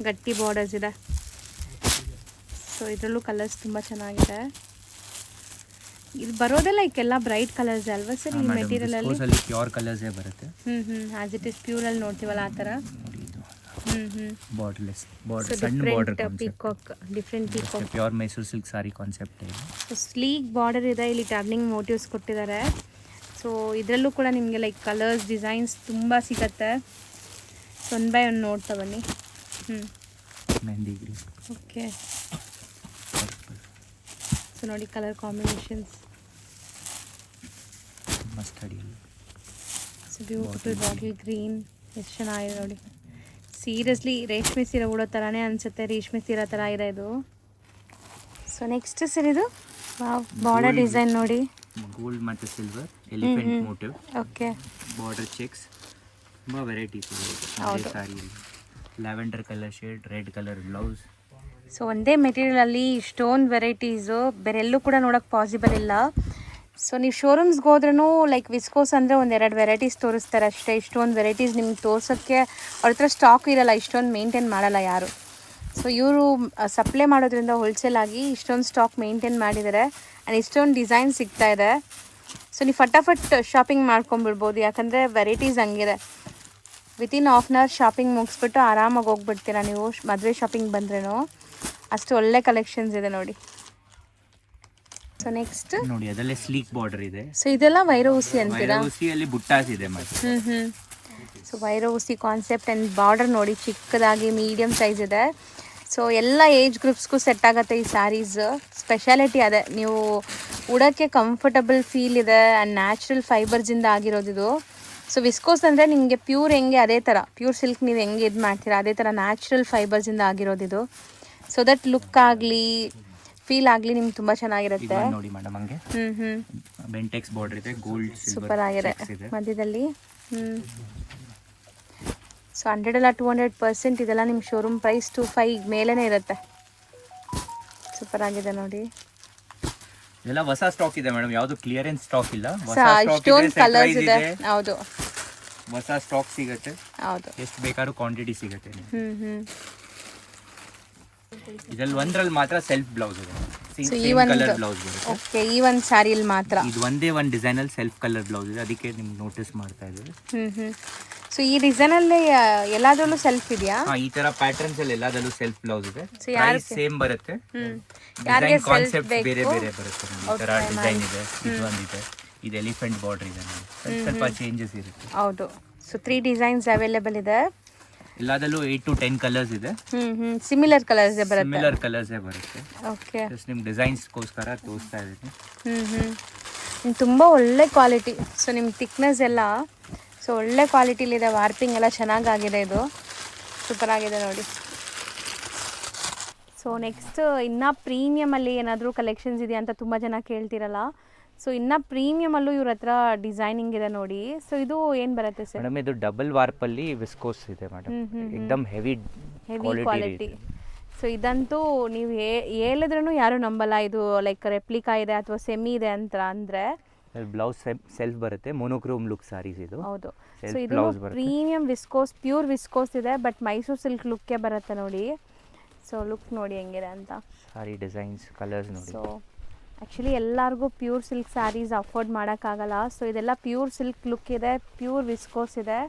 S1: ಗಟ್ಟಿ ಬಾರ್ಡರ್ಸ್ ಇದೆ. ಸೊ ಇದರಲ್ಲೂ ಕಲರ್ಸ್ ತುಂಬ ಚೆನ್ನಾಗಿದೆ. ಇದು ಬರೋದೇ ಲೈಕ್ ಎಲ್ಲ ಬ್ರೈಟ್ ಕಲರ್ಸ್ ಅಲ್ವಾ ಸರ್ ಈ ಮೆಟೀರಿಯಲಲ್ಲಿ?
S2: ಪ್ಯೂರ್ ಕಲರ್ಸೇ ಬರುತ್ತೆ.
S1: ಆ್ಯಸ್ ಇಟ್ ಇಸ್ ಪ್ಯೂರಲ್ಲಿ ನೋಡ್ತೀವಲ್ಲ ಆ ಥರ.
S2: ಬಾರ್ಡರ್ಲೆಸ್ ಬಾರ್ಡರ್, ಸಣ್ಣ border,
S1: peacock, different peacock,
S2: pure Mysuru silk sari concept ಇದೆ.
S1: ಸೊ ಸ್ಲೀಕ್ ಬಾರ್ಡರ್ ಇದೆ, ಇಲ್ಲಿ ಟರ್ನಿಂಗ್ ಮೋಟಿವ್ಸ್ ಕೊಟ್ಟಿದ್ದಾರೆ. ಸೊ ಇದರಲ್ಲೂ ಕೂಡ ನಿಮಗೆ ಲೈಕ್ ಕಲರ್ಸ್ ಡಿಸೈನ್ಸ್ ತುಂಬ ಸಿಗತ್ತೆ. ಸೊ ಒನ್ ಬೈ ಒನ್ ನೋಡ್ತಾ ಬನ್ನಿ.
S2: ಮೆಹಂದಿ ಗ್ರೀನ್.
S1: ಓಕೆ. ಸೊ ನೋಡಿ colour combinations.
S2: Mustard.
S1: So beautiful bottle green, ಎಷ್ಟು ಚೆನ್ನಾಗಿದೆ ನೋಡಿ. ಸೀರಿಯಸ್ಲಿ ರೇಷ್ಮೆ ಸೀರೆ ಉಡೋ ಥರನೇ ಅನಿಸುತ್ತೆ, ರೇಷ್ಮೆ ಸೀರೆ ಥರ ಇದೆ ಇದು. ಸೊ ನೆಕ್ಸ್ಟ್ ಸರ್ ಇದು ಬಾರ್ಡರ್ ಡಿಸೈನ್ ನೋಡಿ,
S2: ಗೋಲ್ಡ್ ಮತ್ತು silver elephant motive.
S1: Okay.
S2: Border checks, ತುಂಬ ವೆರೈಟೀಸ್ ಇದೆ ಸಾರಿಯಲ್ಲಿ. Lavender colour shade, red colour blouse.
S1: So ಒಂದೇ ಮೆಟೀರಿಯಲಲ್ಲಿ ಇಷ್ಟೊಂದು ವೆರೈಟೀಸು ಬೇರೆಲ್ಲೂ ಕೂಡ ನೋಡೋಕ್ಕೆ ಪಾಸಿಬಲ್ ಇಲ್ಲ. ಸೊ ನೀವು ಶೋರೂಮ್ಸ್ಗೆ ಹೋದ್ರೂ ಲೈಕ್ ವಿಸ್ಕೋಸ್ ಅಂದರೆ ಒಂದೆರಡು ವೆರೈಟೀಸ್ ತೋರಿಸ್ತಾರೆ ಅಷ್ಟೇ. ಇಷ್ಟೊಂದು ವೆರೈಟೀಸ್ ನಿಮ್ಗೆ ತೋರ್ಸೋಕ್ಕೆ ಅವ್ರ ಹತ್ರ ಸ್ಟಾಕ್ ಇರೋಲ್ಲ, ಇಷ್ಟೊಂದು ಮೇಂಟೈನ್ ಮಾಡಲ್ಲ ಯಾರು. ಸೊ ಇವರು ಸಪ್ಲೈ ಮಾಡೋದ್ರಿಂದ ಹೋಲ್ಸೇಲ್ ಆಗಿ ಇಷ್ಟೊಂದು ಸ್ಟಾಕ್ ಮೇಂಟೈನ್ ಮಾಡಿದ್ದಾರೆ. ಆ್ಯಂಡ್ ಇಷ್ಟೊಂದು ಡಿಸೈನ್ ಸಿಗ್ತಾ ಇದೆ. ಸೊ ನೀವು ಫಟಾಫಟ್ ಶಾಪಿಂಗ್ ಮಾಡ್ಕೊಂಬಿಡ್ಬೋದು, ಯಾಕಂದರೆ ವೆರೈಟೀಸ್ ಹಂಗಿದೆ. Within half an hour shopping ಮುಗಿಸ್ಬಿಟ್ಟು ಆರಾಮಾಗಿ ಹೋಗ್ಬಿಡ್ತೀರಾ ನೀವು ಮದುವೆ ಶಾಪಿಂಗ್ ಬಂದ್ರೇನು. ಅಷ್ಟು ಒಳ್ಳೆ ಕಲೆಕ್ಷನ್ಸ್ ಇದೆ ನೋಡಿ. ಸೊ ನೆಕ್ಸ್ಟ್
S2: ನೋಡಿ ಅದಲ್ಲೇ ಸ್ಲೀಕ್ ಬಾರ್ಡರ್ ಇದೆ.
S1: ಸೊ ಇದೆಲ್ಲ ವೈರೂಸಿ ಅಂತೀರಾ?
S2: ವೈರೂಸಿಯಲ್ಲಿ ಬುಟ್ಟಾಸ್ ಇದೆ ಮತ್ತೆ.
S1: ಸೊ ವೈರೂಸಿ ಕಾನ್ಸೆಪ್ಟ್ ಆ್ಯಂಡ್ ಬಾರ್ಡರ್ ನೋಡಿ ಚಿಕ್ಕದಾಗಿ ಮೀಡಿಯಮ್ ಸೈಜ್ ಇದೆ. ಸೊ ಎಲ್ಲ ಏಜ್ ಗ್ರೂಪ್ಸ್ಗೂ ಸೆಟ್ ಆಗುತ್ತೆ ಈ ಸ್ಯಾರೀಸ್. ಸ್ಪೆಷಾಲಿಟಿ ಅದೇ, ನೀವು ಉಡೋಕ್ಕೆ ಕಂಫರ್ಟಬಲ್ ಫೀಲ್ ಇದೆ ಆ್ಯಂಡ್ ನ್ಯಾಚುರಲ್ ಫೈಬರ್ಸಿಂದ ಆಗಿರೋದಿದು. ಸೊ ವಿಸ್ಕೋಸ್ ಅಂದರೆ ನಿಮಗೆ ಪ್ಯೂರ್ ಹೆಂಗೆ ಅದೇ ಥರ ಪ್ಯೂರ್ ಸಿಲ್ಕ್ ನೀವು ಹೆಂಗೆ ಇದು ಮಾಡ್ತೀರಾ ಅದೇ ಥರ ನ್ಯಾಚುರಲ್ ಫೈಬರ್ಸಿಂದ ಆಗಿರೋದಿದು. ಸೊ ದಟ್ ಲುಕ್ ಆಗಲಿ ಫೀಲ್ ಆಗಲಿ ನಿಮ್ಗೆ ತುಂಬ ಚೆನ್ನಾಗಿರುತ್ತೆ
S2: ನೋಡಿ ಮೇಡಮ್. ಹಂಗೆ ಬೆಂಟೆಕ್ಸ್ ಬಾರ್ಡರ್ ಇದೆ, ಗೋಲ್ಡ್
S1: ಸೂಪರ್ ಆಗಿದೆ ಮಧ್ಯದಲ್ಲಿ. ಸೊ 100 ಅಲ್ಲ 200% ಇದೆಲ್ಲ ನಿಮ್ಮ ಶೋರೂಮ್ ಪ್ರೈಸ್ 25 ಮೇಲೇ ಇರುತ್ತೆ. ಸೂಪರ್ ಆಗಿದೆ ನೋಡಿ.
S2: ಇದೆಲ್ಲ ಹೊಸ ಸ್ಟಾಕ್ ಇದೆ ಮೇಡಮ್, ಯಾವುದು ಕ್ಲಿಯರೆನ್ಸ್ ಸ್ಟಾಕ್ ಇಲ್ಲ.
S1: ಇಷ್ಟೊಂದು ಕಲರ್ಸ್ ಇದೆ. ಹೌದು,
S2: ಹೊಸ ಸ್ಟಾಕ್ ಸಿಗುತ್ತೆ.
S1: ಹೌದು,
S2: ಎಷ್ಟು ಬೇಕಾದ್ರೂ ಕ್ವಾಂಟಿಟಿ ಸಿಗುತ್ತೆ. ಇದರಲ್ಲಿ ಒಂದ್ರಲ್ಲಿ ಮಾತ್ರ ಸೆಲ್ಫ್ ಬ್ಲೌಸ್ ಇದೆ, ಸೇಮ್ ಕಲರ್ ಬ್ಲೌಸ್ ಬರುತ್ತೆ.
S1: ಓಕೆ, ಈ ಒಂದು ಸ್ಯಾರಿಯಲ್ಲಿ ಮಾತ್ರ
S2: ಇದು ಒಂದೇ ಒಂದು ಡಿಸೈನ್ ಅಲ್ಲಿ ಸೆಲ್ಫ್ ಕಲರ್ ಬ್ಲೌಸ್ ಇದೆ, ಅದಕ್ಕೆ ನಿಮ್ಗೆ ನೋಟಿಸ್ ಮಾಡ್ತಾ ಇದ್ದೀವಿ.
S1: ಸೊ ಈ ಡಿಸೈನಲ್ಲಿ ಎಲ್ಲಾದ್ರಲ್ಲೂ ಸೆಲ್ಫ್ ಇದೆಯಾ?
S2: ಈ ತರ ಪ್ಯಾಟರ್ನ್ಸ್ ಅಲ್ಲಿ ಎಲ್ಲದಲ್ಲೂ ಸೆಲ್ಫ್ ಬ್ಲೌಸ್ ಇದೆ. ಪ್ರೈಸ್ ಸೇಮ್ ಬರುತ್ತೆ, ಡಿಸೈನ್ ಕಾನ್ಸೆಪ್ಟ್ ಬೇರೆ ಬೇರೆ ಬರುತ್ತೆ. ಈ ತರ ಡಿಸೈನ್ ಇದೆ, ಇದು ಒಂದಿದೆ, ಇದು ಎಲಿಫೆಂಟ್ ಬಾರ್ಡರ್ ಇದೆ, ಸ್ವಲ್ಪ ಚೇಂಜಸ್ ಇರುತ್ತೆ.
S1: ಹೌದು. ಸೊ 3 ಡಿಸೈನ್ಸ್ ಅವೈಲೇಬಲ್ ಇದೆ.
S2: ಎಲ್ಲದಲ್ಲೂ 8 to 10 ಕಲರ್ಸ್ ಇದೆ.
S1: ಸಿಮಿಲರ್ ಕಲರ್ಸ್ ಬರುತ್ತೆ.
S2: ಸಿಮಿಲರ್ ಕಲರ್ಸ್ ಬರುತ್ತೆ.
S1: ಓಕೆ,
S2: ಜಸ್ಟ್ ನಿಮ್ ಡಿಸೈನ್ಸ್ಗೋಸ್ಕರ ತೋರಿಸ್ತಾ ಇದ್ದೀನಿ.
S1: ತುಂಬ ಒಳ್ಳೆ ಕ್ವಾಲಿಟಿ. ಸೊ ನಿಮ್ಮ ಥಿಕ್ನೆಸ್ ಎಲ್ಲ ಸೊ ಒಳ್ಳೆ ಕ್ವಾಲಿಟಿಲಿದೆ, ವಾರ್ಪಿಂಗ್ ಎಲ್ಲ ಚೆನ್ನಾಗಾಗಿದೆ, ಇದು ಸೂಪರ್ ಆಗಿದೆ ನೋಡಿ. ಸೊ ನೆಕ್ಸ್ಟ್ ಇನ್ನೂ ಪ್ರೀಮಿಯಮಲ್ಲಿ ಏನಾದರೂ ಕಲೆಕ್ಷನ್ಸ್ ಇದೆಯಾ ಅಂತ ತುಂಬ ಜನ ಕೇಳ್ತಿರಲ್ಲ. ಸೊ ಇನ್ನೂ ಪ್ರೀಮಿಯಮಲ್ಲೂ ಇವ್ರ ಹತ್ರ ಡಿಸೈನಿಂಗ್ ಇದೆ ನೋಡಿ. ಸೊ ಇದು ಏನು ಬರುತ್ತೆ ಸರ್?
S2: ಮೇಡಮ್ ಇದು ಡಬಲ್ ವಾರ್ಪಲ್ಲಿ ವಿಸ್ಕೋಸ್ ಇದೆ ಮೇಡಮ್, ಏಕದಮ್ ಹೆವಿ
S1: ಕ್ವಾಲಿಟಿ. ಸೊ ಇದಂತೂ ನೀವು ಹೇಳಿದ್ರೂ ಯಾರೂ ನಂಬಲ್ಲ, ಇದು ಲೈಕ್ ರೆಪ್ಲಿಕಾ ಇದೆ ಅಥವಾ ಸೆಮಿ ಇದೆ ಅಂತ ಅಂದರೆ.
S2: ಬ್ಲೌಸ್ ಸೆಲ್ಫ್ ಬರುತ್ತೆ, ಮೊನೋಕ್ರೋಮ್ ಲುಕ್ ಸಾರೀಸ್ ಇದು.
S1: ಹೌದು. ಸೊ ಇದು ಪ್ರೀಮಿಯಂ ವಿಸ್ಕೋಸ್, ಪ್ಯೂರ್ ವಿಸ್ಕೋಸ್ ಇದೆ, ಬಟ್ ಮೈಸೂರು ಸಿಲ್ಕ್ ಲುಕ್ಕೇ ಬರುತ್ತೆ ನೋಡಿ. ಸೊ ಲುಕ್ ನೋಡಿ ಹೆಂಗಿದೆ ಅಂತ,
S2: ಸಾರಿ ಡಿಸೈನ್ಸ್, ಕಲರ್ಸ್ ನೋಡಿ.
S1: ಸೊ ಆ್ಯಕ್ಚುಲಿ ಎಲ್ಲರಿಗೂ ಪ್ಯೂರ್ ಸಿಲ್ಕ್ ಸ್ಯಾರೀಸ್ ಅಫೋರ್ಡ್ ಮಾಡೋಕ್ಕಾಗಲ್ಲ. ಸೊ ಇದೆಲ್ಲ ಪ್ಯೂರ್ ಸಿಲ್ಕ್ ಲುಕ್ ಇದೆ, ಪ್ಯೂರ್ ವಿಸ್ಕೋಸ್ ಇದೆ.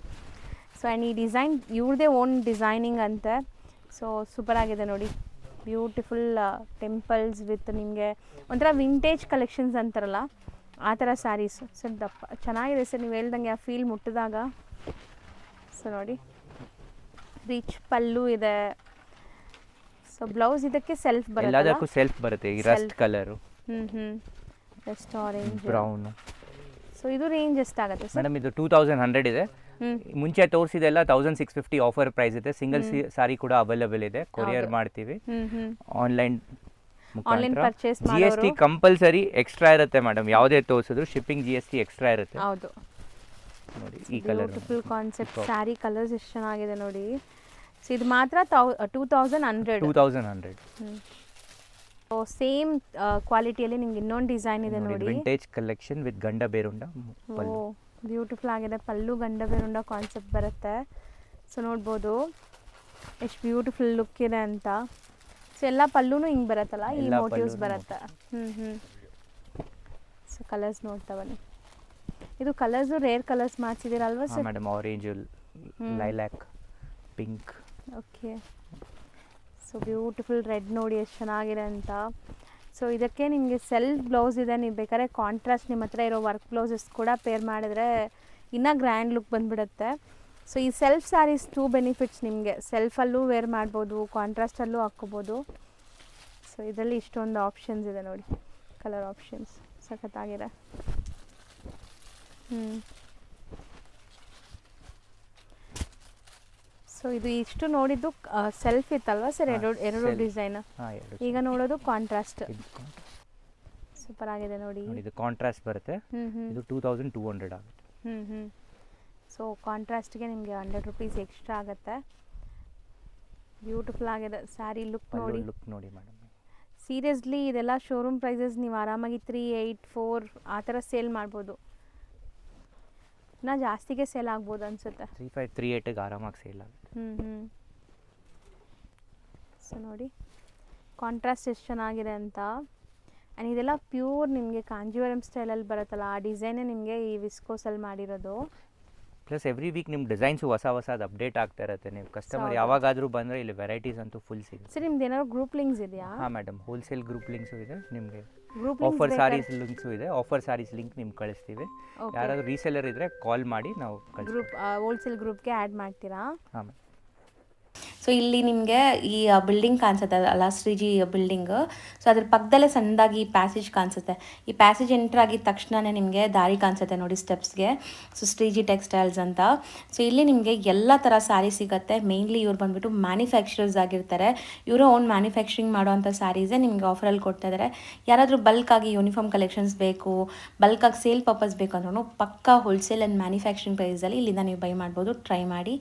S1: ಸೊ ಆ್ಯಂಡ್ ಈ ಡಿಸೈನ್ ಇವ್ರದೇ ಓನ್ ಡಿಸೈನಿಂಗ್ ಅಂತೆ. ಸೊ ಸೂಪರ್ ಆಗಿದೆ ನೋಡಿ, ಬ್ಯೂಟಿಫುಲ್ ಟೆಂಪಲ್ಸ್ ವಿತ್ ನಿಮಗೆ ಒಂಥರ ವಿಂಟೇಜ್ ಕಲೆಕ್ಷನ್ಸ್ ಅಂತಾರಲ್ಲ ಆ ಥರ ಸ್ಯಾರೀಸ್. ಸರ್ ದಪ್ಪ ಚೆನ್ನಾಗಿದೆ ಸರ್, ನೀವು ಹೇಳ್ದಂಗೆ ಆ ಫೀಲ್ ಮುಟ್ಟಿದಾಗ. ಸೊ ನೋಡಿ ರಿಚ್ ಪಲ್ಲು ಇದೆ. ಸೊ ಬ್ಲೌಸ್ ಇದಕ್ಕೆ ಸೆಲ್ಫ್ ಬರುತ್ತೆ,
S2: ಎಲ್ಲದಕ್ಕೂ ಸೆಲ್ಫ್ ಬರುತ್ತೆ. ಈ Rust colour,
S1: Rust orange,
S2: brown.
S1: So ಇದು ರೇಂಜ್ ಎಷ್ಟಾಗುತ್ತೆ ಸರ್?
S2: ಮೇಡಮ್ ಇದು 2100 ಇದೆ. ಮುಂಚೆ ತೋರಿಸಿದೆಲ್ಲ 1650 ಆಫರ್ ಪ್ರೈಸ್ ಇದೆ. ಸಿಂಗಲ್ ಸಾರಿ ಕೂಡ ಅವೈಲೇಬಲ್ ಇದೆ, ಕೊರಿಯರ್ ಮಾಡ್ತೀವಿ. Online
S1: purchase
S2: GST compulsory extra ಇರುತ್ತೆ ಮೇಡಮ್, ಯಾವುದೇ ತೋರಿಸಿದ್ರು ಶಿಪ್ಪಿಂಗ್ GST ಎಕ್ಸ್ಟ್ರಾ ಇರುತ್ತೆ.
S1: ಹೌದು
S2: ನೋಡಿ ಈ colour,
S1: beautiful concept sari colours ಎಷ್ಟು ಚೆನ್ನಾಗಿದೆ ನೋಡಿ. ಸೊ ಇದು ಮಾತ್ರ 2100. ಸೊ ಸೇಮ್ ಕ್ವಾಲಿಟಿಯಲ್ಲಿ ನಿಮ್ಗೆ ಇನ್ನೊಂದು ಡಿಸೈನ್ ಇದೆ ನೋಡಿ,
S2: ವಿಂಟೇಜ್ ಕಲೆಕ್ಷನ್ ವಿತ್ ಗಂಡ ಬೇರುಂಡ ಪಲ್ಲು.
S1: ಬ್ಯೂಟಿಫುಲ್ ಆಗಿದೆ, ಪಲ್ಲು ಗಂಡ ಬೇರುಂಡ ಕಾನ್ಸೆಪ್ಟ್ ಬರುತ್ತೆ. ಸೊ ನೋಡ್ಬೋದು ಎಷ್ಟು ಬ್ಯೂಟಿಫುಲ್ ಲುಕ್ ಇದೆ ಅಂತ. ಸೊ ಎಲ್ಲ ಪಲ್ಲುನು ಹಿಂಗೆ ಬರುತ್ತಲ್ಲ, ಈ ಮೋಟಿವ್ಸ್ ಬರುತ್ತೆ. ಸೊ ಕಲರ್ಸ್ ನೋಡ್ತಾ ಬನ್ನಿ. ಇದು ಕಲರ್ಸು ರೇರ್ ಕಲರ್ಸ್ ಮಾಡಿಸಿದ್ದೀರಲ್ವಾ sir?
S2: Madam orange, lilac, pink.
S1: Okay. So beautiful red ನೋಡಿ ಎಷ್ಟು ಚೆನ್ನಾಗಿದೆ ಅಂತ. ಸೊ ಇದಕ್ಕೆ ನಿಮಗೆ ಸೆಲ್ಫ್ ಬ್ಲೌಸ್ ಇದೆ, ನೀವು ಬೇಕಾದ್ರೆ ಕಾಂಟ್ರಾಸ್ಟ್ ನಿಮ್ಮ ಹತ್ರ ಇರೋ ವರ್ಕ್ ಬ್ಲೌಸಸ್ ಕೂಡ ಪೇರ್ ಮಾಡಿದ್ರೆ ಇನ್ನೂ ಗ್ರ್ಯಾಂಡ್ ಲುಕ್ ಬಂದುಬಿಡುತ್ತೆ. ಸೊ ಈ ಸೆಲ್ಫ್ ಸ್ಯಾರೀಸ್ 2 ಬೆನಿಫಿಟ್ಸ್ ನಿಮಗೆ, ಸೆಲ್ಫಲ್ಲೂ ವೇರ್ ಮಾಡ್ಬೋದು, ಕಾಂಟ್ರಾಸ್ಟಲ್ಲೂ ಹಾಕ್ಕೋಬೋದು. ಸೊ ಇದರಲ್ಲಿ ಇಷ್ಟೊಂದು ಆಪ್ಷನ್ಸ್ ಇದೆ ನೋಡಿ, ಕಲರ್ ಆಪ್ಷನ್ಸ್ ಸಖತ್ತಾಗಿದೆ. ಸೊ ಇದು ಇಷ್ಟು ನೋಡಿದ್ದು ಸೆಲ್ಫ್ ಇತ್ತಲ್ವಾ ಸರ್? ಎರಡು ಡಿಸೈನ್. ಈಗ ನೋಡೋದು ಕಾಂಟ್ರಾಸ್ಟ್. ಸೂಪರ್ ಆಗಿದೆ ನೋಡಿ.
S2: ಇದು ಕಾಂಟ್ರಾಸ್ಟ್ ಬರುತ್ತೆ, ಇದು 2200 ಆಗುತ್ತೆ.
S1: ಸೊ ಕಾಂಟ್ರಾಸ್ಟ್ಗೆ ನಿಮಗೆ 100 ರೂಪೀಸ್ ಎಕ್ಸ್ಟ್ರಾ ಆಗುತ್ತೆ. ಬ್ಯೂಟಿಫುಲ್ ಆಗಿದೆ ಸ್ಯಾರಿ ಲುಕ್ ನೋಡಿ.
S2: ಲುಕ್ ನೋಡಿ ಮೇಡಮ್,
S1: ಸೀರಿಯಸ್ಲಿ ಇದೆಲ್ಲ ಶೋರೂಮ್ ಪ್ರೈಸಸ್. ನೀವು ಆರಾಮಾಗಿ 384 ಆ ಥರ ಸೇಲ್ ಮಾಡ್ಬೋದು, ಇನ್ನೂ ಜಾಸ್ತಿಗೆ ಸೇಲ್ ಆಗ್ಬೋದು ಅನ್ಸುತ್ತೆ.
S2: 3538ಗೆ ಆರಾಮಾಗಿ ಸೇಲ್ ಆಗುತ್ತೆ.
S1: ಸೊ ನೋಡಿ ಕಾಂಟ್ರಾಸ್ಟ್ ಎಷ್ಟು ಚೆನ್ನಾಗಿದೆ ಅಂತ. ಆ್ಯಂಡ್ ಇದೆಲ್ಲ ಪ್ಯೂರ್ ನಿಮಗೆ ಕಾಂಜೀವರಂ ಸ್ಟೈಲಲ್ಲಿ ಬರುತ್ತಲ್ಲ, ಆ ಡಿಸೈನೇ ನಿಮಗೆ ಈ ವಿಸ್ಕೋಸಲ್ಲಿ ಮಾಡಿರೋದು.
S2: ಪ್ಲಸ್ ಎವ್ರಿ ವೀಕ್ ನಿಮ್ಮ ಡಿಸೈನ್ಸು ಹೊಸದು ಅಪ್ಡೇಟ್ ಆಗ್ತಾ ಇರುತ್ತೆ. ನೀವು ಕಸ್ಟಮರ್ ಯಾವಾಗಾದರೂ ಬಂದರೆ ಇಲ್ಲಿ ವೆರೈಟೀಸ್ ಅಂತೂ ಫುಲ್ ಸಿಗುತ್ತೆ.
S1: ಸರ್ ನಿಮ್ದು ಏನಾದ್ರು ಗ್ರೂಪ್ ಲಿಂಕ್ಸ್ ಇದೆಯಾ?
S2: ಹಾಂ ಮೇಡಮ್, ಹೋಲ್ಸೇಲ್ ಗ್ರೂಪ್ ಲಿಂಕ್ಸು ಇದೆ. ನಿಮಗೆ
S1: ಗ್ರೂಪ್
S2: ಆಫರ್ ಸಾರೀಸ್ ಲಿಂಕ್ಸು ಇದೆ. ಆಫರ್ ಸಾರೀಸ್ ಲಿಂಕ್ ನಿಮ್ಗೆ ಕಳಿಸ್ತೀವಿ. ಯಾರಾದರೂ ರೀಸೇಲರ್ ಇದ್ದರೆ ಕಾಲ್ ಮಾಡಿ ನಾವು
S1: ಗ್ರೂಪ್ ಹೋಲ್ಸೇಲ್ ಗ್ರೂಪ್ಗೆ ಆ್ಯಡ್ ಮಾಡ್ತೀರಾ?
S2: ಹಾಂ ಮ್ಯಾಮ್.
S1: ಸೊ ಇಲ್ಲಿ ನಿಮಗೆ ಈ ಬಿಲ್ಡಿಂಗ್ ಕಾಣಿಸುತ್ತೆ ಅಲ್ಲ, ಶ್ರೀಜಿ ಬಿಲ್ಡಿಂಗ್. ಸೊ ಅದ್ರ ಪಕ್ಕದಲ್ಲೇ ಸಣ್ಣದಾಗಿ ಪ್ಯಾಸೇಜ್ ಕಾಣಿಸುತ್ತೆ. ಈ ಪ್ಯಾಸೇಜ್ ಎಂಟ್ರ್ ಆಗಿದ ತಕ್ಷಣವೇ ನಿಮಗೆ ದಾರಿ ಕಾಣಿಸುತ್ತೆ ನೋಡಿ ಸ್ಟೆಪ್ಸ್ಗೆ. ಸೊ ಶ್ರೀಜಿ ಟೆಕ್ಸ್ಟೈಲ್ಸ್ ಅಂತ. ಸೊ ಇಲ್ಲಿ ನಿಮಗೆ ಎಲ್ಲ ಥರ ಸ್ಯಾರಿ ಸಿಗುತ್ತೆ. ಮೇನ್ಲಿ ಇವ್ರು ಬಂದುಬಿಟ್ಟು ಮ್ಯಾನುಫ್ಯಾಕ್ಚರರ್ಸ್ ಆಗಿರ್ತಾರೆ. ಇವರು ಓನ್ ಮ್ಯಾನುಫ್ಯಾಕ್ಚರಿಂಗ್ ಮಾಡೋವಂಥ ಸ್ಯಾರೀಸೇ ನಿಮಗೆ ಆಫರಲ್ಲಿ ಕೊಡ್ತಾ ಇದ್ದಾರೆ. ಯಾರಾದರೂ ಬಲ್ಕಾಗಿ ಯೂನಿಫಾರ್ಮ್ ಕಲೆಕ್ಷನ್ಸ್ ಬೇಕು, ಬಲ್ಕಾಗಿ ಸೇಲ್ ಪರ್ಪಸ್ ಬೇಕು ಅಂದ್ರೂ ಪಕ್ಕಾ ಹೋಲ್ಸೇಲ್ ಆ್ಯಂಡ್ ಮ್ಯಾನುಫ್ಯಾಕ್ಚರಿಂಗ್ ಪ್ರೈಸಲ್ಲಿ ಇಲ್ಲಿಂದ ನೀವು ಬೈ ಮಾಡ್ಬೋದು. ಟ್ರೈ ಮಾಡಿ.